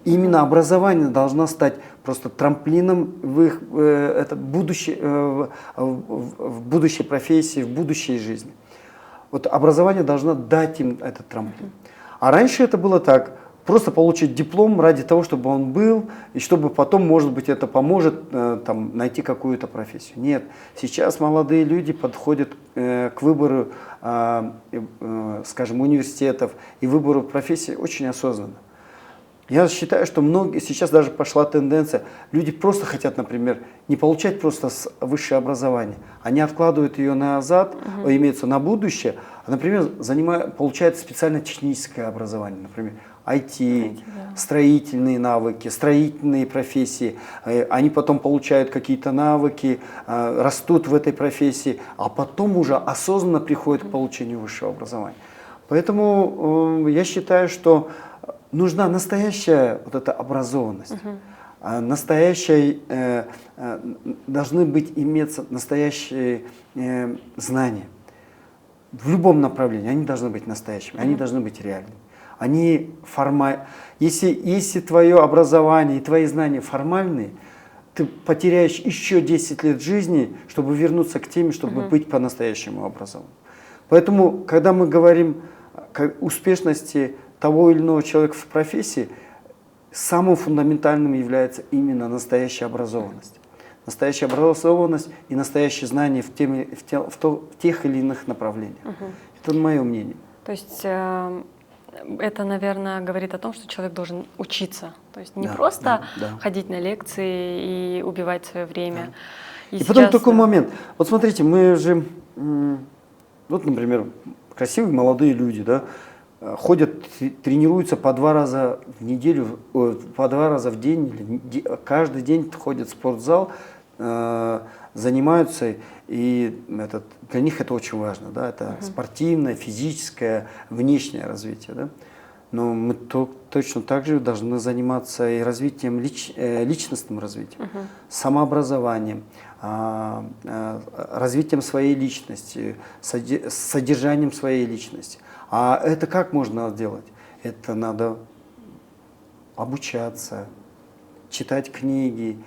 Именно образование должно стать просто трамплином в их в будущей профессии, в будущей жизни. Вот образование должно дать им этот трамплин. А раньше это было так. Просто получить диплом ради того, чтобы он был, и чтобы потом, может быть, это поможет там, найти какую-то профессию. Нет, сейчас молодые люди подходят к выбору, скажем, университетов и выбору профессии очень осознанно. Я считаю, что сейчас даже пошла тенденция, люди просто хотят, например, не получать просто высшее образование, они откладывают ее назад, имеется на будущее, а, например, получают специально техническое образование, например, IT, строительные навыки, строительные профессии, они потом получают какие-то навыки, растут в этой профессии, а потом уже осознанно приходят к получению высшего образования. Поэтому я считаю, что нужна настоящая вот эта образованность, должны иметься настоящие знания. В любом направлении они должны быть настоящими, они должны быть реальными. Если твое образование и твои знания формальные, ты потеряешь еще 10 лет жизни, чтобы вернуться к теме, чтобы быть по-настоящему образованным. Поэтому, когда мы говорим о успешности того или иного человека в профессии, самым фундаментальным является именно настоящая образованность. Настоящая образованность и настоящее знание в тех или иных направлениях. Это мое мнение. То есть это, наверное, говорит о том, что человек должен учиться. То есть не просто ходить на лекции и убивать свое время. И потом такой момент. Вот смотрите, мы же, вот, например, красивые молодые люди, да, ходят, тренируются по 2 раза в неделю, по 2 раза в день, каждый день ходят в спортзал, занимаются, и для них это очень важно, да, это спортивное, физическое, внешнее развитие, да. Но мы точно так же должны заниматься и развитием, личностным развитием, самообразованием, развитием своей личности, содержанием своей личности. А это как можно сделать? Это надо обучаться, читать книги,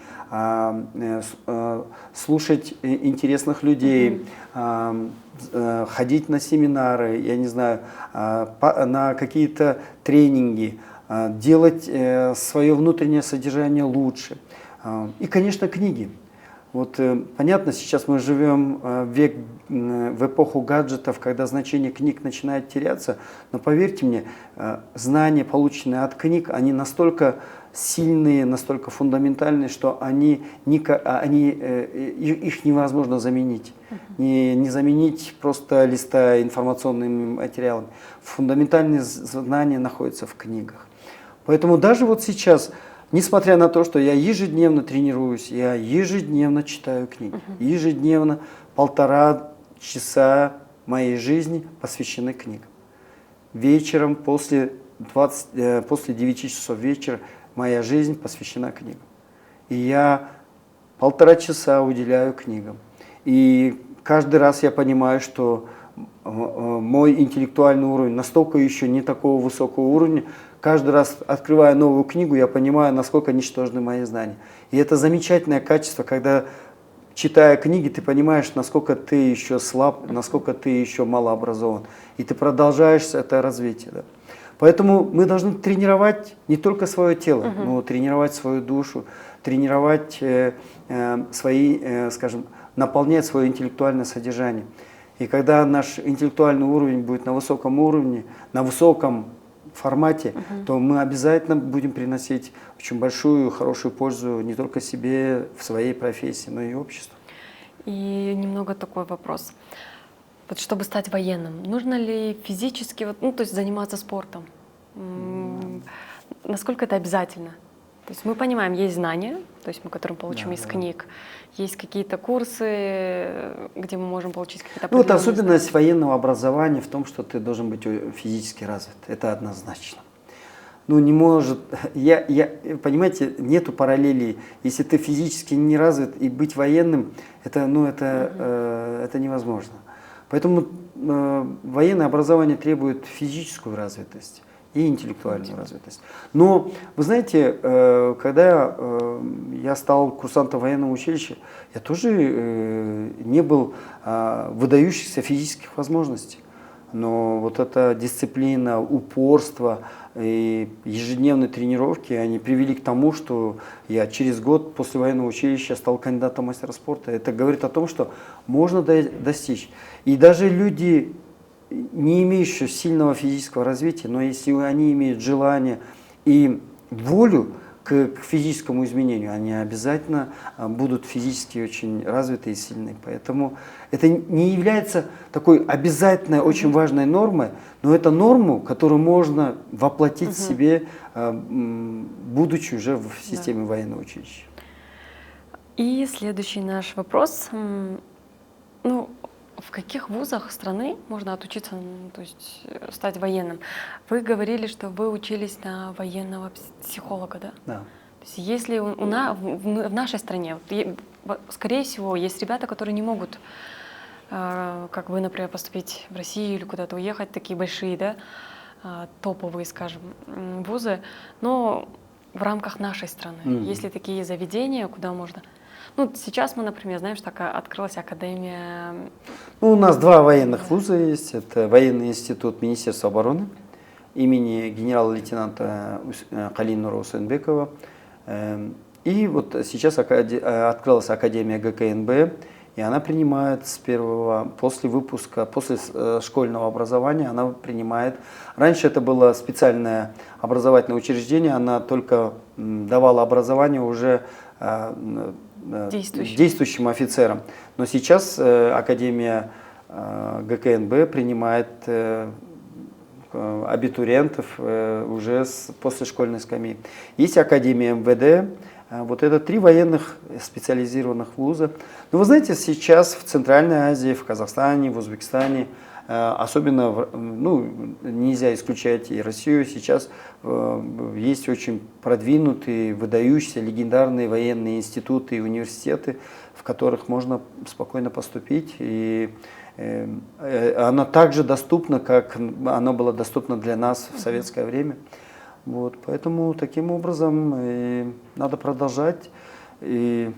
слушать интересных людей, ходить на семинары, я не знаю, на какие-то тренинги, делать свое внутреннее содержание лучше. И, конечно, книги. Вот понятно, сейчас мы живем в эпоху гаджетов, когда значение книг начинает теряться, но поверьте мне, знания, полученные от книг, они настолько сильные, настолько фундаментальные, что их невозможно заменить. Не заменить, просто листая информационными материалами. Фундаментальные знания находятся в книгах. Поэтому даже вот сейчас, несмотря на то, что я ежедневно тренируюсь, я ежедневно читаю книги, ежедневно 1,5 часа моей жизни посвящены книгам. Вечером, после 9 часов вечера, моя жизнь посвящена книгам. И я 1,5 часа уделяю книгам. И каждый раз я понимаю, что мой интеллектуальный уровень настолько еще не такого высокого уровня. Каждый раз, открывая новую книгу, я понимаю, насколько ничтожны мои знания. И это замечательное качество, когда, читая книги, ты понимаешь, насколько ты еще слаб, насколько ты еще малообразован. И ты продолжаешь это развитие. Да. Поэтому мы должны тренировать не только свое тело, но тренировать свою душу, тренировать скажем, наполнять свое интеллектуальное содержание. И когда наш интеллектуальный уровень будет на высоком уровне, на высоком формате, то мы обязательно будем приносить очень большую, хорошую пользу не только себе в своей профессии, но и обществу. И немного такой вопрос. Вот чтобы стать военным, нужно ли физически, вот, ну, то есть заниматься спортом? Насколько это обязательно? То есть мы понимаем, есть знания, то есть мы, которые получим Да, из да. книг, есть какие-то курсы, где мы можем получить какие-то Ну, вот определенные особенность знания. военного образования в том, что ты должен быть физически развит. Это однозначно. Ну, не может, понимаете, нету параллелей. Если ты физически не развит и быть военным, это, ну, это невозможно. Поэтому военное образование требует физическую развитость и интеллектуальную развитость. Но, вы знаете, когда я стал курсантом военного училища, я тоже не был выдающихся физических возможностей. Но вот эта дисциплина, упорство и ежедневные тренировки, они привели к тому, что я через год после военного училища стал кандидатом в мастера спорта. Это говорит о том, что можно достичь. И даже люди, не имеющие сильного физического развития, но если они имеют желание и волю к физическому изменению, они обязательно будут физически очень развиты и сильны. Поэтому это не является такой обязательной, очень важной нормой, но это норму, которую можно воплотить в себе, будучи уже в системе военного училища. И следующий наш вопрос. Ну, в каких вузах страны можно отучиться, то есть стать военным? Вы говорили, что вы учились на военного психолога, да? Да. То есть если в нашей стране, скорее всего, есть ребята, которые не могут, как вы, например, поступить в Россию или куда-то уехать, такие большие, да, топовые, скажем, вузы, но в рамках нашей страны. Есть ли такие заведения, куда можно... Ну, сейчас мы, например, знаем, что открылась академия... Ну, у нас два военных вуза есть. Это военный институт Министерства обороны имени генерала-лейтенанта Калинура Усенбекова. И вот сейчас открылась академия ГКНБ, и она принимает с первого, после выпуска, после школьного образования, она принимает. Раньше это было специальное образовательное учреждение, она только давала образование уже действующим офицерам. Но сейчас Академия ГКНБ принимает абитуриентов уже после школьной скамьи. Есть Академия МВД. Вот это 3 военных специализированных вуза. Но вы знаете, сейчас в Центральной Азии, в Казахстане, в Узбекистане, особенно, ну, нельзя исключать и Россию, сейчас есть очень продвинутые, выдающиеся, легендарные военные институты и университеты, в которых можно спокойно поступить. И она также доступна, как она была доступна для нас в советское время. Вот, поэтому таким образом надо продолжать. И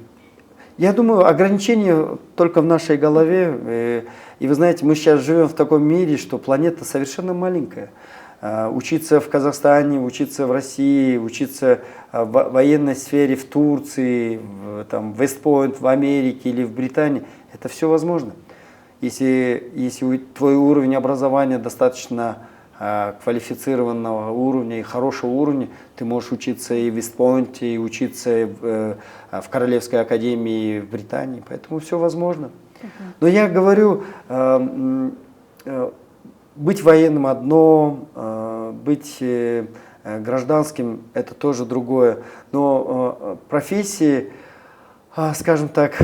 я думаю, ограничения только в нашей голове. И вы знаете, мы сейчас живем в таком мире, что планета совершенно маленькая. Учиться в Казахстане, учиться в России, учиться в военной сфере в Турции, в Вестпойнт, в Америке или в Британии, это все возможно. Если твой уровень образования достаточно квалифицированного уровня и хорошего уровня, ты можешь учиться и в Вестпойнте, и учиться в Королевской академии в Британии, поэтому все возможно. Но я говорю, быть военным одно, быть гражданским это тоже другое, но профессии, скажем так,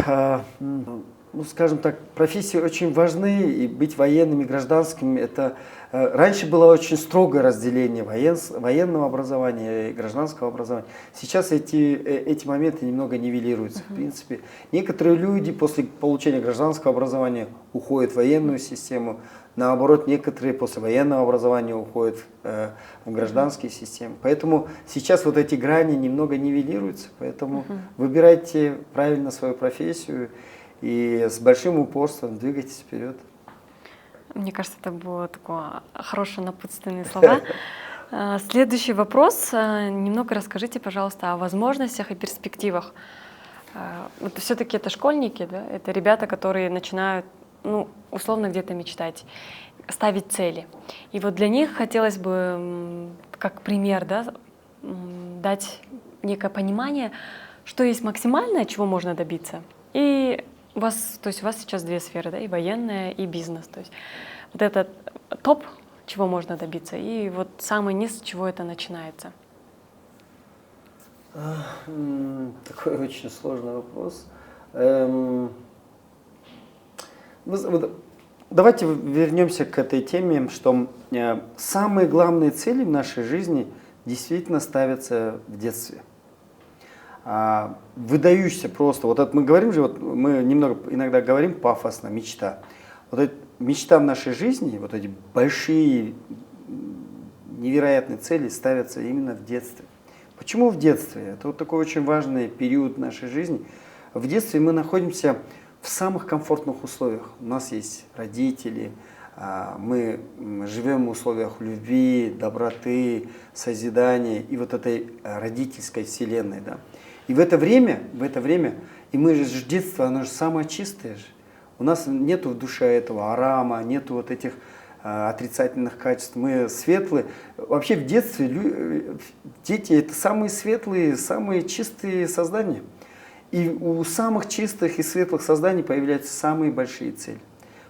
профессии очень важны, и быть военным и гражданским, это раньше было очень строгое разделение военного образования и гражданского образования. Сейчас эти моменты немного нивелируются. В принципе, некоторые люди после получения гражданского образования уходят в военную систему, наоборот, некоторые после военного образования уходят в гражданские системы. Поэтому сейчас вот эти грани немного нивелируются, поэтому выбирайте правильно свою профессию и с большим упорством двигайтесь вперед. Мне кажется, это было такое хорошие напутственные слова. Следующий вопрос. Немного расскажите, пожалуйста, о возможностях и перспективах. Вот все-таки это школьники, да? Это ребята, которые начинают, ну, условно где-то мечтать, ставить цели. И вот для них хотелось бы, как пример, да, дать некое понимание, что есть максимальное, чего можно добиться, и то есть у вас сейчас две сферы, да, и военная, и бизнес. То есть вот этот топ, чего можно добиться, и вот самый низ, с чего это начинается. Такой очень сложный вопрос. Давайте вернемся к этой теме, что самые главные цели в нашей жизни действительно ставятся в детстве. Выдающийся просто, вот это мы говорим же, вот мы немного иногда говорим пафосно, мечта. Вот эта мечта в нашей жизни, вот эти большие невероятные цели ставятся именно в детстве. Почему в детстве? Это вот такой очень важный период нашей жизни. В детстве мы находимся в самых комфортных условиях. У нас есть родители, мы живем в условиях любви, доброты, созидания и вот этой родительской вселенной. Да? И в это время, и мы же детство, оно же самое чистое же. У нас нету в душе этого арама, нету вот этих отрицательных качеств. Мы светлые. Вообще в детстве дети это самые светлые, самые чистые создания. И у самых чистых и светлых созданий появляются самые большие цели.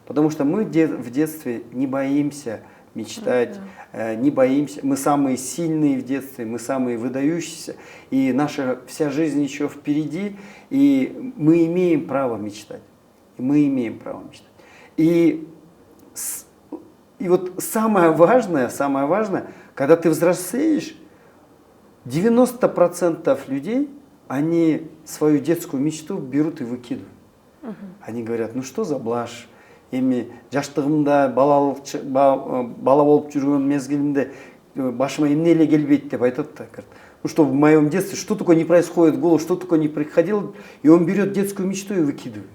Потому что мы в детстве не боимся мечтать, не боимся. Мы самые сильные в детстве, мы самые выдающиеся. И наша вся жизнь еще впереди, и мы имеем право мечтать. И вот самое важное, когда ты взрослеешь, 90% людей, они свою детскую мечту берут и выкидывают. Они говорят, ну что за блажь, эми жаштыгымда бала болуп жүргөн мезгилимде башыма эмне эле келбейт деп айтат да. Ну что в моем детстве, что такое не происходит в голову, что такое не приходило, и он берет детскую мечту и выкидывает.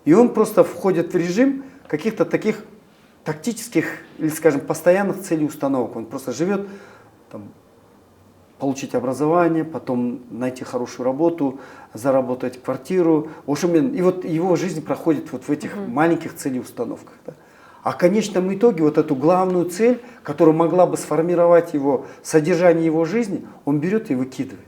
И он просто входит в режим каких-то таких тактических или, скажем, постоянных целей установок. Он просто живет, там, получить образование, потом найти хорошую работу, заработать квартиру. В общем, и вот его жизнь проходит вот в этих маленьких целеустановках. Да. А в конечном итоге вот эту главную цель, которая могла бы сформировать его содержание его жизни, он берет и выкидывает.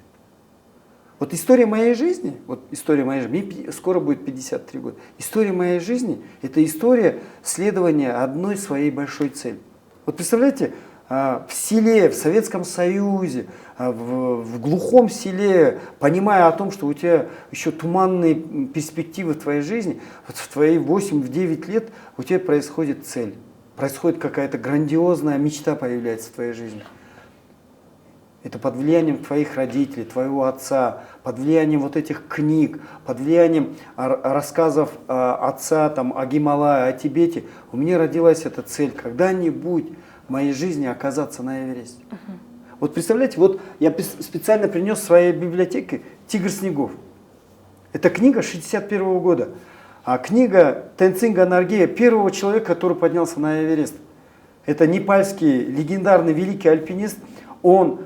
Вот история моей жизни, мне скоро будет 53 года. История моей жизни – это история следования одной своей большой цели. Вот представляете, в селе, в Советском Союзе, в глухом селе, понимая о том, что у тебя еще туманные перспективы в твоей жизни, вот в твои 8-9 лет у тебя происходит цель, происходит какая-то грандиозная мечта появляется в твоей жизни. Это под влиянием твоих родителей, твоего отца, под влиянием вот этих книг, под влиянием рассказов отца там, о Гималае, о Тибете. У меня родилась эта цель когда-нибудь в моей жизни оказаться на Эвересте. Вот представляете, вот я специально принес в своей библиотеке «Тигр снегов». Это книга 1961 года. А книга Тенцинга Норгея, первого человека, который поднялся на Эверест. Это непальский легендарный великий альпинист. Он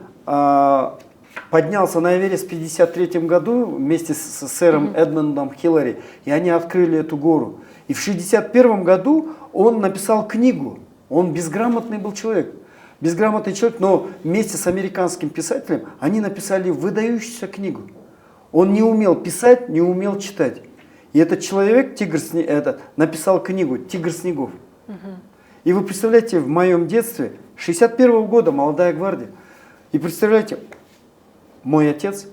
поднялся на Эверест в 1953 году вместе с сэром Эдмондом Хиллари, и они открыли эту гору. И в 1961 году он написал книгу. Он безграмотный был человек, но вместе с американским писателем они написали выдающуюся книгу. Он не умел писать, не умел читать. И этот человек, написал книгу «Тигр снегов». И вы представляете, в моем детстве, 1961 года, молодая гвардия, и представляете, мой отец,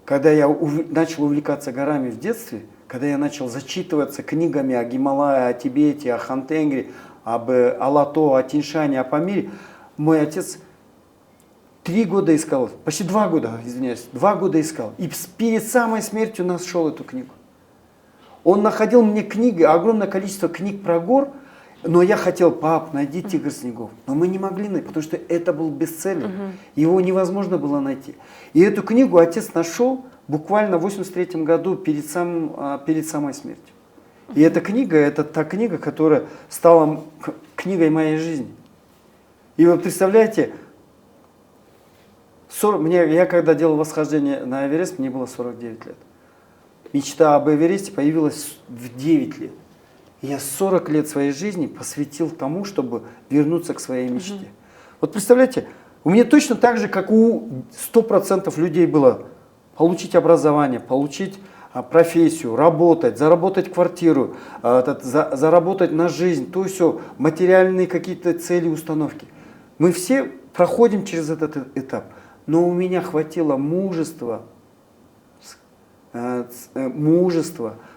когда я начал увлекаться горами в детстве, когда я начал зачитываться книгами о Гималае, о Тибете, о Хантенгри, об Алато, о Тиньшане, о Памире, мой отец 3 года искал, почти 2 года, извиняюсь, 2 года искал. И перед самой смертью нашел эту книгу. Он находил мне книги, огромное количество книг про гор, но я хотел, пап, найди «Тигр снегов». Но мы не могли найти, потому что это был бестселлер. Его невозможно было найти. И эту книгу отец нашел буквально в 1983 году перед самой смертью. И эта книга, это та книга, которая стала книгой моей жизни. И вы представляете, я когда делал восхождение на Эверест, мне было 49 лет. Мечта об Эвересте появилась в 9 лет. И я 40 лет своей жизни посвятил тому, чтобы вернуться к своей мечте. Вот представляете, у меня точно так же, как у 100% людей было, получить образование, получить профессию, работать, заработать квартиру, заработать на жизнь, то все, материальные какие-то цели, установки. Мы все проходим через этот этап. Но у меня хватило мужества,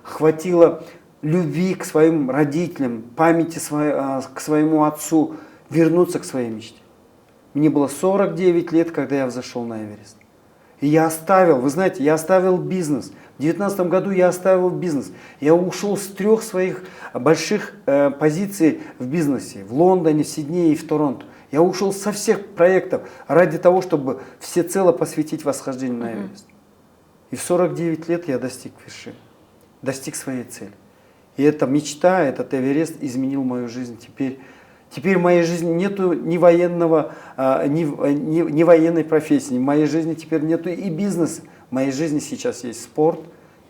хватило любви к своим родителям, памяти к своему отцу, вернуться к своей мечте. Мне было 49 лет, когда я взошел на Эверест. И я оставил, вы знаете, я оставил бизнес. В 2019 году я оставил бизнес. Я ушел с 3 своих больших позиций в бизнесе. В Лондоне, в Сиднее и в Торонто. Я ушел со всех проектов ради того, чтобы всецело посвятить восхождению на Эверест. И в 49 лет я достиг вершины, достиг своей цели. И эта мечта, этот Эверест изменил мою жизнь. Теперь в моей жизни нету ни военной профессии, в моей жизни теперь нету и бизнеса. В моей жизни сейчас есть спорт,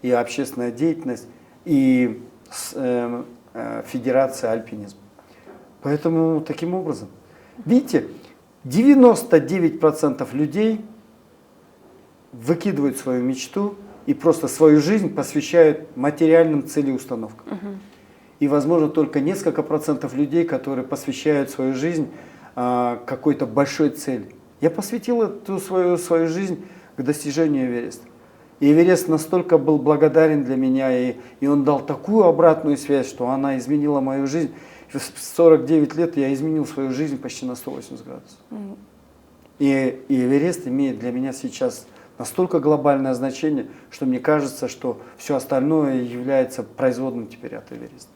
и общественная деятельность, и федерация альпинизма. Поэтому таким образом, видите, 99% людей выкидывают свою мечту и просто свою жизнь посвящают материальным целеустановкам. И, возможно, только несколько процентов людей, которые посвящают свою жизнь какой-то большой цели. Я посвятил эту свою жизнь к достижению Эвереста. И Эверест настолько был благодарен для меня, и он дал такую обратную связь, что она изменила мою жизнь. В 49 лет я изменил свою жизнь почти на 180 градусов. И Эверест имеет для меня сейчас настолько глобальное значение, что мне кажется, что все остальное является производным теперь от Эвереста.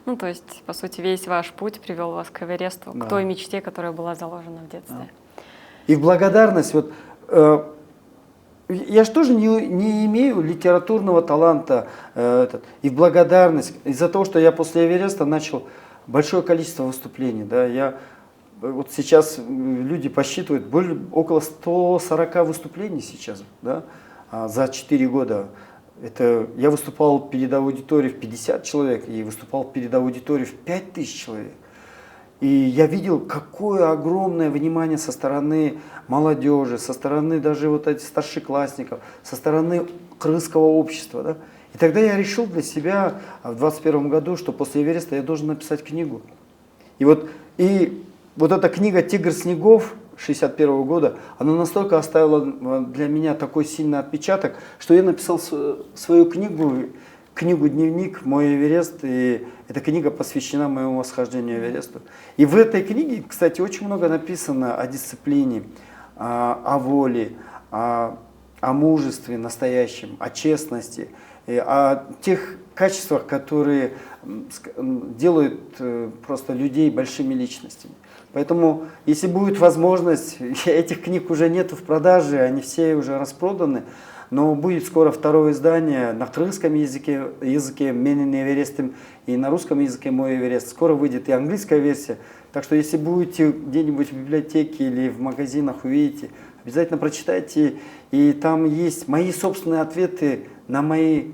Ну, то есть, по сути, весь ваш путь привел вас к Эвересту, к той мечте, которая была заложена в детстве. Да. И в благодарность, вот, я же тоже не имею литературного таланта, и в благодарность, из-за того, что я после Эвереста начал большое количество выступлений, да, вот сейчас люди посчитывают, около 140 выступлений сейчас, да, за 4 года. Я выступал перед аудиторией в 50 человек и выступал перед аудиторией в 5000 человек. И я видел, какое огромное внимание со стороны молодежи, со стороны даже вот этих старшеклассников, со стороны крымского общества. Да? И тогда я решил для себя в 2021 году, что после Эвереста я должен написать книгу. И вот эта книга «Тигр снегов» 1961 года, она настолько оставила для меня такой сильный отпечаток, что я написал свою книгу-дневник «Мой Эверест», и эта книга посвящена моему восхождению Эвересту. И в этой книге, кстати, очень много написано о дисциплине, о воле, о мужестве настоящем, о честности, о тех качествах, которые делают просто людей большими личностями. Поэтому, если будет возможность, этих книг уже нету в продаже, они все уже распроданы, но будет скоро второе издание на крымском языке «Менин Эверестом» и на русском языке «Мой Эверест». Скоро выйдет и английская версия. Так что, если будете где-нибудь в библиотеке или в магазинах, увидите, обязательно прочитайте. И там есть мои собственные ответы на мои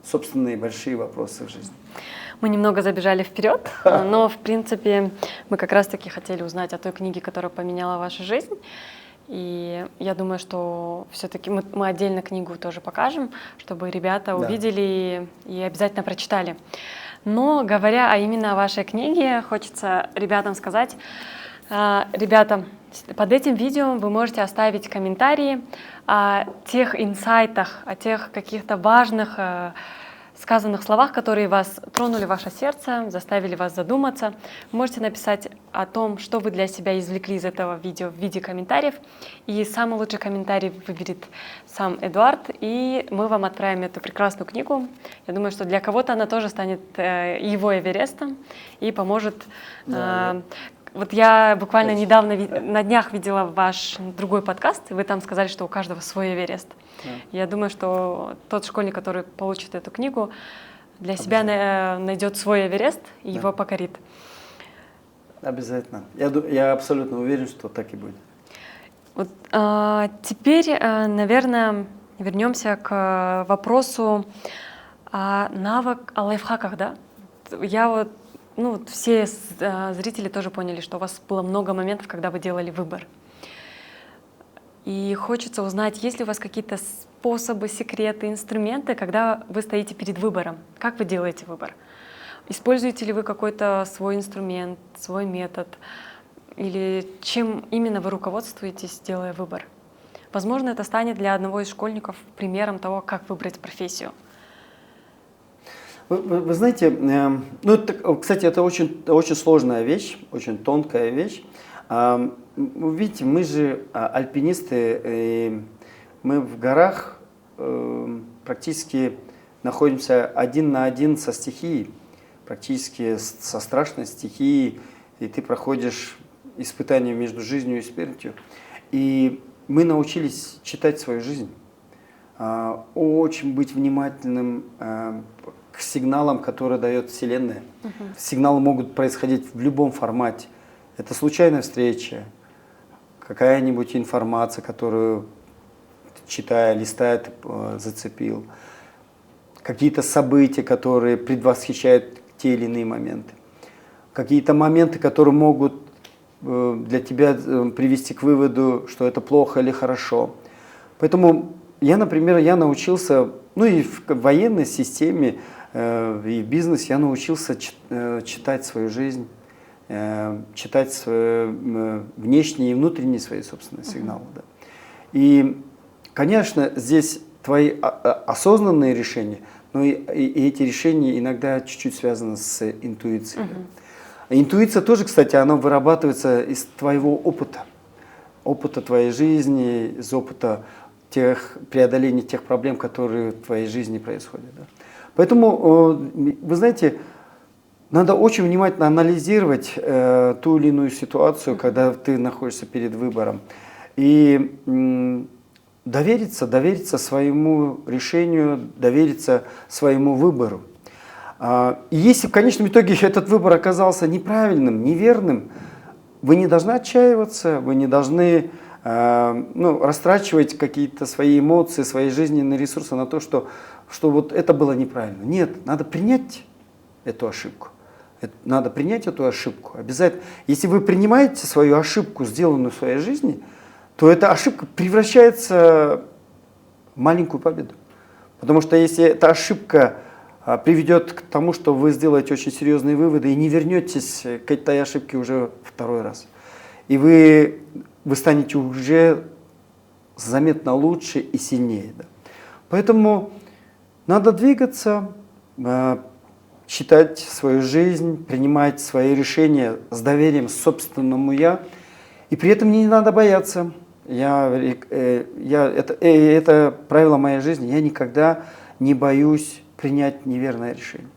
собственные большие вопросы в жизни. Мы немного забежали вперед, но, в принципе, мы как раз-таки хотели узнать о той книге, которая поменяла вашу жизнь. И я думаю, что все-таки мы отдельно книгу тоже покажем, чтобы ребята увидели и обязательно прочитали. Но, говоря именно о вашей книге, хочется ребятам сказать, ребята, под этим видео вы можете оставить комментарии о тех инсайтах, о тех каких-то важных сказанных словах, которые вас тронули ваше сердце, заставили вас задуматься. Вы можете написать о том, что вы для себя извлекли из этого видео в виде комментариев. И самый лучший комментарий выберет сам Эдуард, и мы вам отправим эту прекрасную книгу. Я думаю, что для кого-то она тоже станет его Эверестом и поможет. Вот я буквально недавно, на днях видела ваш другой подкаст, и вы там сказали, что у каждого свой Эверест. Я думаю, что тот школьник, который получит эту книгу, для себя найдет свой Эверест и его покорит. Обязательно. Я абсолютно уверен, что так и будет. Вот, теперь, наверное, вернемся к вопросу о лайфхаках, да? Все зрители тоже поняли, что у вас было много моментов, когда вы делали выбор. И хочется узнать, есть ли у вас какие-то способы, секреты, инструменты, когда вы стоите перед выбором. Как вы делаете выбор? Используете ли вы какой-то свой инструмент, свой метод? Или чем именно вы руководствуетесь, делая выбор? Возможно, это станет для одного из школьников примером того, как выбрать профессию. Вы знаете, ну, кстати, это очень сложная вещь, очень тонкая вещь. Видите, мы же альпинисты, и мы в горах практически находимся один на один со стихией, практически со страшной стихией, и ты проходишь испытания между жизнью и смертью. И мы научились читать свою жизнь, очень быть внимательным к сигналам, которые дает Вселенная. Сигналы могут происходить в любом формате. Это случайная встреча, какая-нибудь информация, которую, читая, листая, ты зацепил, какие-то события, которые предвосхищают те или иные моменты, какие-то моменты, которые могут для тебя привести к выводу, что это плохо или хорошо. Поэтому я, например, научился, ну и в военной системе, и в бизнесе я научился читать свою жизнь, читать внешние и внутренние свои собственные сигналы. Да. И, конечно, здесь твои осознанные решения, но и эти решения иногда чуть-чуть связаны с интуицией. Да. Интуиция тоже, кстати, она вырабатывается из твоего опыта твоей жизни, из опыта преодоления тех проблем, которые в твоей жизни происходят. Да. Поэтому, вы знаете, надо очень внимательно анализировать ту или иную ситуацию, когда ты находишься перед выбором. И довериться своему решению, довериться своему выбору. И если в конечном итоге этот выбор оказался неправильным, неверным, вы не должны отчаиваться, вы не должны растрачивать какие-то свои эмоции, свои жизненные ресурсы на то, что вот это было неправильно. Нет, надо принять эту ошибку. Надо принять эту ошибку. Обязательно. Если вы принимаете свою ошибку, сделанную в своей жизни, то эта ошибка превращается в маленькую победу. Потому что если эта ошибка приведет к тому, что вы сделаете очень серьезные выводы и не вернетесь к этой ошибке уже второй раз, и вы станете уже заметно лучше и сильнее. Да. Поэтому надо двигаться, читать свою жизнь, принимать свои решения с доверием к собственному «я». И при этом не надо бояться. Это правило моей жизни. Я никогда не боюсь принять неверное решение.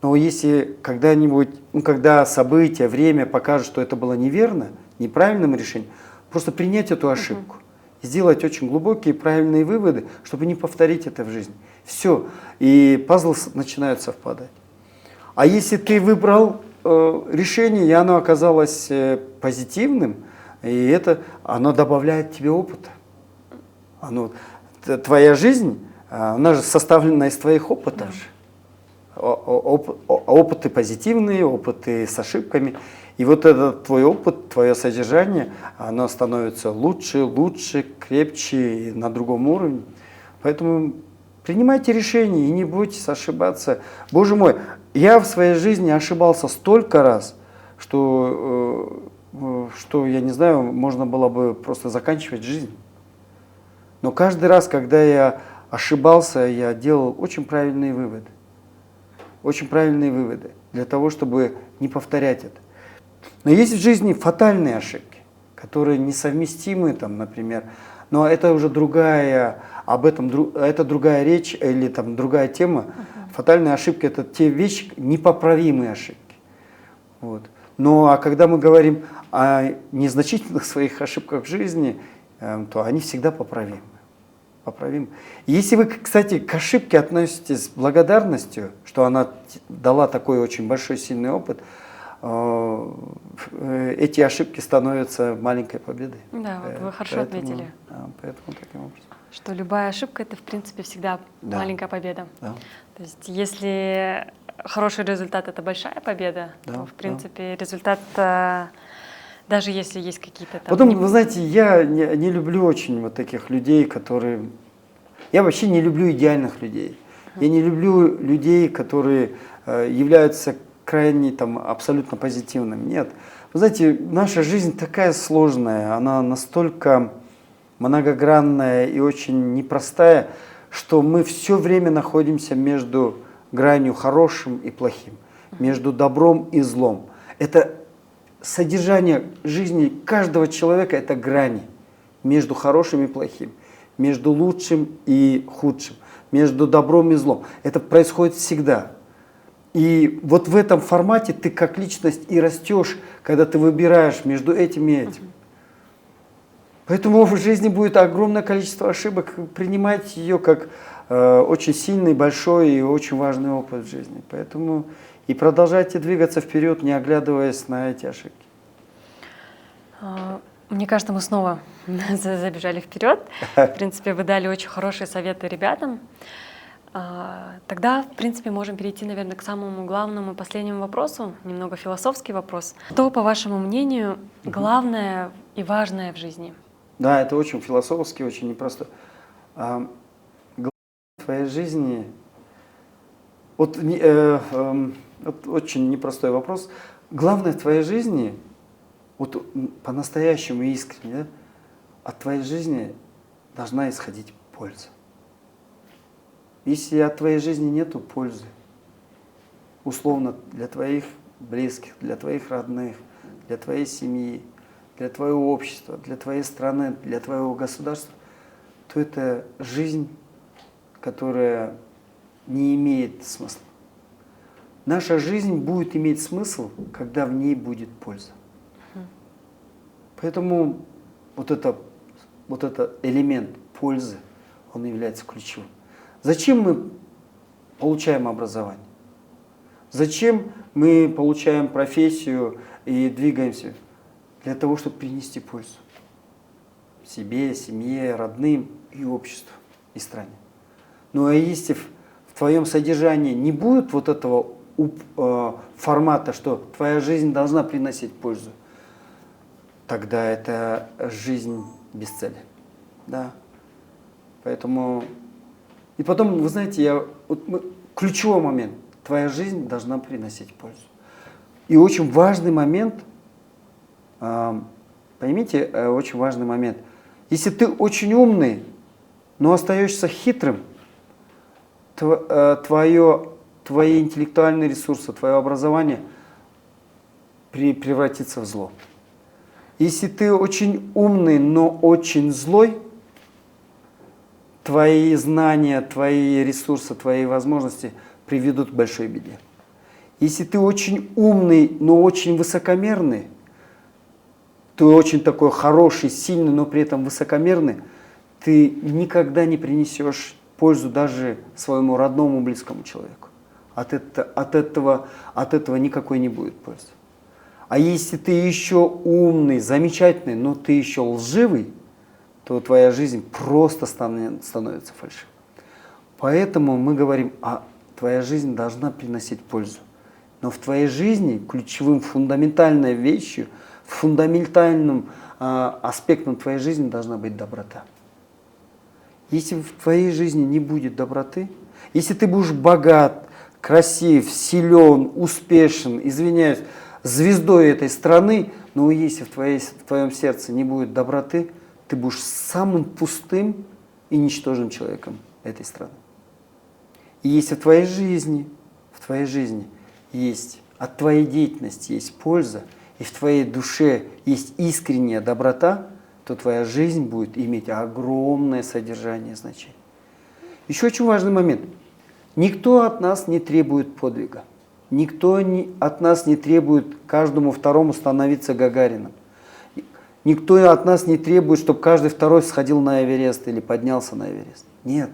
Но если когда-нибудь, когда события, время покажут, что это было неверно, неправильным решением, просто принять эту ошибку. Сделать очень глубокие правильные выводы, чтобы не повторить это в жизни. Все. И пазлы начинают совпадать. А если ты выбрал решение, и оно оказалось позитивным, и оно добавляет тебе опыта. Твоя жизнь, она же составлена из твоих опытов. Да. Опыты позитивные, опыты с ошибками. И вот этот твой опыт, твое содержание, оно становится лучше, крепче и на другом уровне. Поэтому принимайте решения и не бойтесь ошибаться. Боже мой, я в своей жизни ошибался столько раз, что я не знаю, можно было бы просто заканчивать жизнь. Но каждый раз, когда я ошибался, я делал очень правильные выводы. Очень правильные выводы для того, чтобы не повторять это. Но есть в жизни фатальные ошибки, которые несовместимы, например, но это уже другая речь или другая тема. Фатальные ошибки – это те вещи, непоправимые ошибки. Вот. А когда мы говорим о незначительных своих ошибках в жизни, то они всегда поправимы. Если вы, кстати, к ошибке относитесь с благодарностью, что она дала такой очень большой, сильный опыт, эти ошибки становятся маленькой победой. Да, вот вы хорошо отметили. Поэтому таким образом. Что любая ошибка — это, в принципе, всегда маленькая победа. Да. То есть если хороший результат — это большая победа, то, в принципе, результат Даже если есть какие-то там... Потом, вы знаете, я не люблю очень вот таких людей, которые... Я вообще не люблю идеальных людей. Я не люблю людей, которые являются крайне там абсолютно позитивными. Нет. Вы знаете, наша жизнь такая сложная, она настолько многогранная и очень непростая, что мы все время находимся между гранью хорошим и плохим, между добром и злом. Это содержание жизни каждого человека, это грани между хорошим и плохим, между лучшим и худшим, между добром и злом. Это происходит всегда. И вот в этом формате ты как личность и растешь, когда ты выбираешь между этим и этим. Поэтому в жизни будет огромное количество ошибок. Принимайте ее как очень сильный, большой и очень важный опыт в жизни. Поэтому и продолжайте двигаться вперед, не оглядываясь на эти ошибки. Мне кажется, мы снова забежали вперед. В принципе, вы дали очень хорошие советы ребятам. Тогда, в принципе, можем перейти, наверное, к самому главному, последнему вопросу, немного философский вопрос. Что, по вашему мнению, главное и важное в жизни? Да, это очень философски, очень непросто. Главное в твоей жизни, вот очень непростой вопрос. Главное в твоей жизни, вот по-настоящему искренне, да, от твоей жизни должна исходить польза. Если от твоей жизни нету пользы, условно для твоих близких, для твоих родных, для твоей семьи, для твоего общества, для твоей страны, для твоего государства, то это жизнь, которая не имеет смысла. Наша жизнь будет иметь смысл, когда в ней будет польза. Поэтому вот этот элемент пользы, он является ключевым. Зачем мы получаем образование? Зачем мы получаем профессию и двигаемся? Для того, чтобы принести пользу себе, семье, родным и обществу, и стране. Ну а если в твоем содержании не будет вот этого формата, что твоя жизнь должна приносить пользу, тогда это жизнь без цели. Да. Поэтому... И потом, вы знаете, ключевой момент. Твоя жизнь должна приносить пользу. И очень важный момент, поймите, очень важный момент. Если ты очень умный, но остаешься хитрым, твои интеллектуальные ресурсы, твое образование превратится в зло. Если ты очень умный, но очень злой, твои знания, твои ресурсы, твои возможности приведут к большой беде. Если ты очень умный, но очень высокомерный, ты очень такой хороший, сильный, но при этом высокомерный, ты никогда не принесешь пользу даже своему родному, близкому человеку. От этого никакой не будет пользы. А если ты еще умный, замечательный, но ты еще лживый, то твоя жизнь просто становится фальшивой. Поэтому мы говорим, твоя жизнь должна приносить пользу. Но в твоей жизни ключевым, фундаментальной вещью, фундаментальным аспектом твоей жизни должна быть доброта. Если в твоей жизни не будет доброты, если ты будешь богат, красив, силен, успешен, извиняюсь, звездой этой страны, но если в твоем сердце не будет доброты, ты будешь самым пустым и ничтожным человеком этой страны. И если в твоей жизни есть, от твоей деятельности есть польза, и в твоей душе есть искренняя доброта, то твоя жизнь будет иметь огромное содержание и значение. Еще очень важный момент. Никто от нас не требует подвига. Никто от нас не требует каждому второму становиться Гагарином. Никто от нас не требует, чтобы каждый второй сходил на Эверест или поднялся на Эверест. Нет.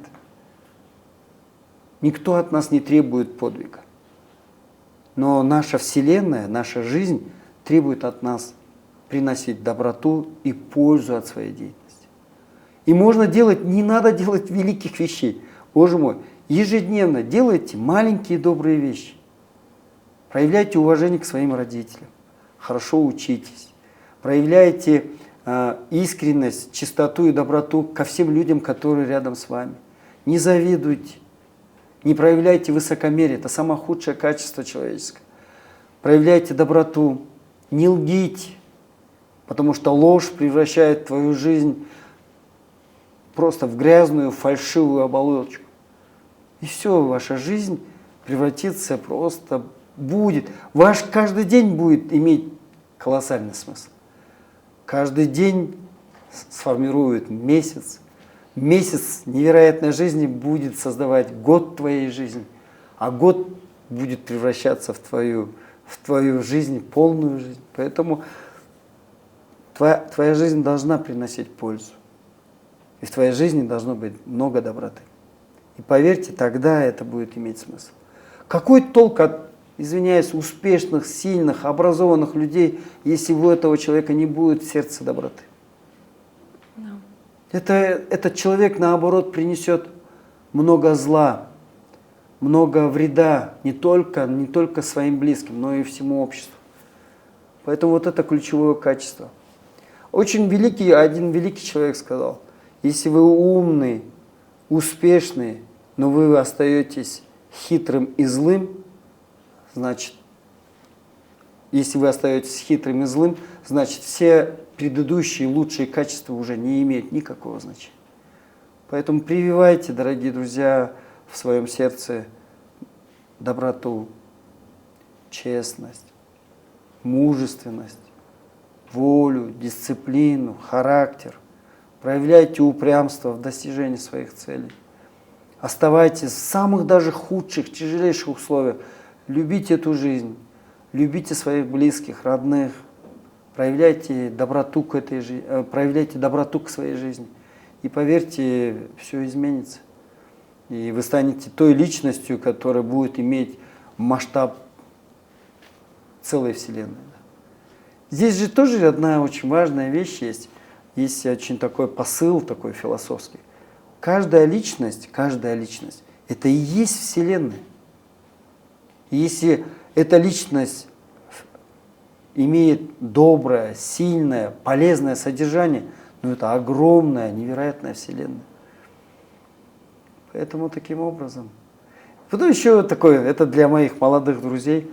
Никто от нас не требует подвига. Но наша Вселенная, наша жизнь требует от нас приносить доброту и пользу от своей деятельности. И можно делать, не надо делать великих вещей. Боже мой, ежедневно делайте маленькие добрые вещи. Проявляйте уважение к своим родителям. Хорошо учитесь. проявляйте искренность, чистоту и доброту ко всем людям, которые рядом с вами. Не завидуйте, не проявляйте высокомерие, это самое худшее качество человеческое. Проявляйте доброту, не лгите, потому что ложь превращает твою жизнь просто в грязную, фальшивую оболочку. И все, ваша жизнь превратится просто, будет. Ваш каждый день будет иметь колоссальный смысл. Каждый день сформирует месяц. Месяц невероятной жизни будет создавать год твоей жизни, а год будет превращаться в твою жизнь, полную жизнь. Поэтому твоя жизнь должна приносить пользу. И в твоей жизни должно быть много доброты. И поверьте, тогда это будет иметь смысл. Какой толк от, извиняюсь, успешных, сильных, образованных людей, если у этого человека не будет в сердце доброты? No. Этот человек, наоборот, принесет много зла, много вреда не только своим близким, но и всему обществу. Поэтому вот это ключевое качество. Один великий человек сказал: если вы умный, успешный, но вы остаетесь хитрым и злым, значит, если вы остаетесь хитрым и злым, значит, все предыдущие лучшие качества уже не имеют никакого значения. Поэтому прививайте, дорогие друзья, в своем сердце доброту, честность, мужественность, волю, дисциплину, характер. Проявляйте упрямство в достижении своих целей. Оставайтесь в самых даже худших, тяжелейших условиях. Любите эту жизнь, любите своих близких, родных. Проявляйте доброту к этой жизни, проявляйте доброту к своей жизни. И поверьте, все изменится. И вы станете той личностью, которая будет иметь масштаб целой Вселенной. Здесь же тоже одна очень важная вещь есть. Есть очень такой посыл, такой философский. Каждая личность, это и есть Вселенная. И если эта личность имеет доброе, сильное, полезное содержание, это огромная, невероятная Вселенная. Поэтому таким образом. Потом еще такое, это для моих молодых друзей.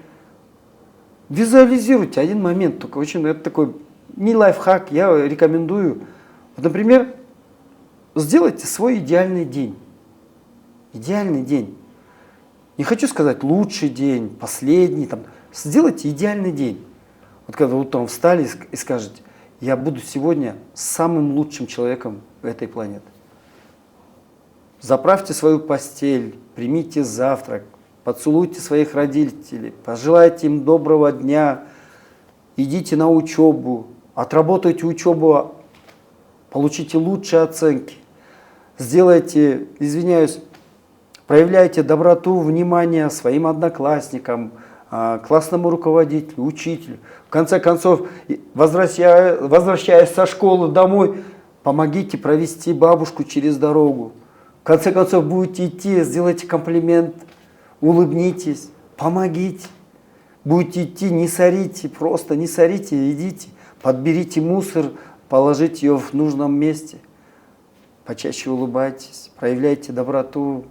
Визуализируйте один момент, только очень, это такой не лайфхак, я рекомендую. Вот, например, сделайте свой идеальный день. Идеальный день. Не хочу сказать лучший день, последний. Сделайте идеальный день. Вот когда вы утром встали и скажете: я буду сегодня самым лучшим человеком этой планеты. Заправьте свою постель, примите завтрак, поцелуйте своих родителей, пожелайте им доброго дня, идите на учебу, отработайте учебу, получите лучшие оценки, сделайте, проявляйте доброту, внимание своим одноклассникам, классному руководителю, учителю. В конце концов, возвращаясь со школы домой, помогите провести бабушку через дорогу. В конце концов, будете идти, сделайте комплимент, улыбнитесь, помогите. Будете идти, не сорите, просто не сорите, идите. Подберите мусор, положите ее в нужном месте. Почаще улыбайтесь, проявляйте доброту.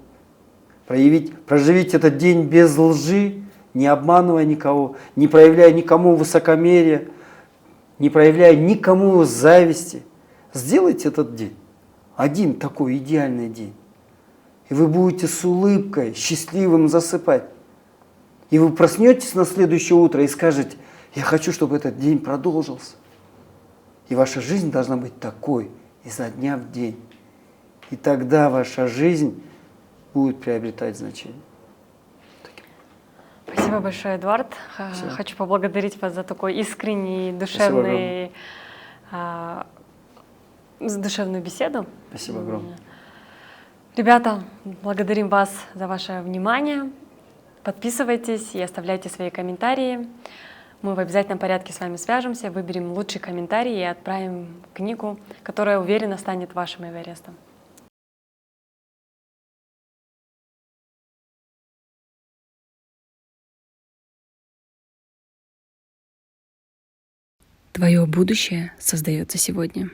Проживите этот день без лжи, не обманывая никого, не проявляя никому высокомерия, не проявляя никому зависти. Сделайте этот день. Один такой идеальный день. И вы будете с улыбкой, счастливым засыпать. И вы проснетесь на следующее утро и скажете: я хочу, чтобы этот день продолжился. И ваша жизнь должна быть такой изо дня в день. И тогда ваша жизнь будет приобретать значение. Спасибо большое, Эдуард. Все. Хочу поблагодарить вас за такой искренний, душевную беседу. Спасибо огромное. Ребята, благодарим вас за ваше внимание. Подписывайтесь и оставляйте свои комментарии. Мы в обязательном порядке с вами свяжемся, выберем лучший комментарий и отправим книгу, которая, уверенно, станет вашим Эверестом. Твое будущее создается сегодня.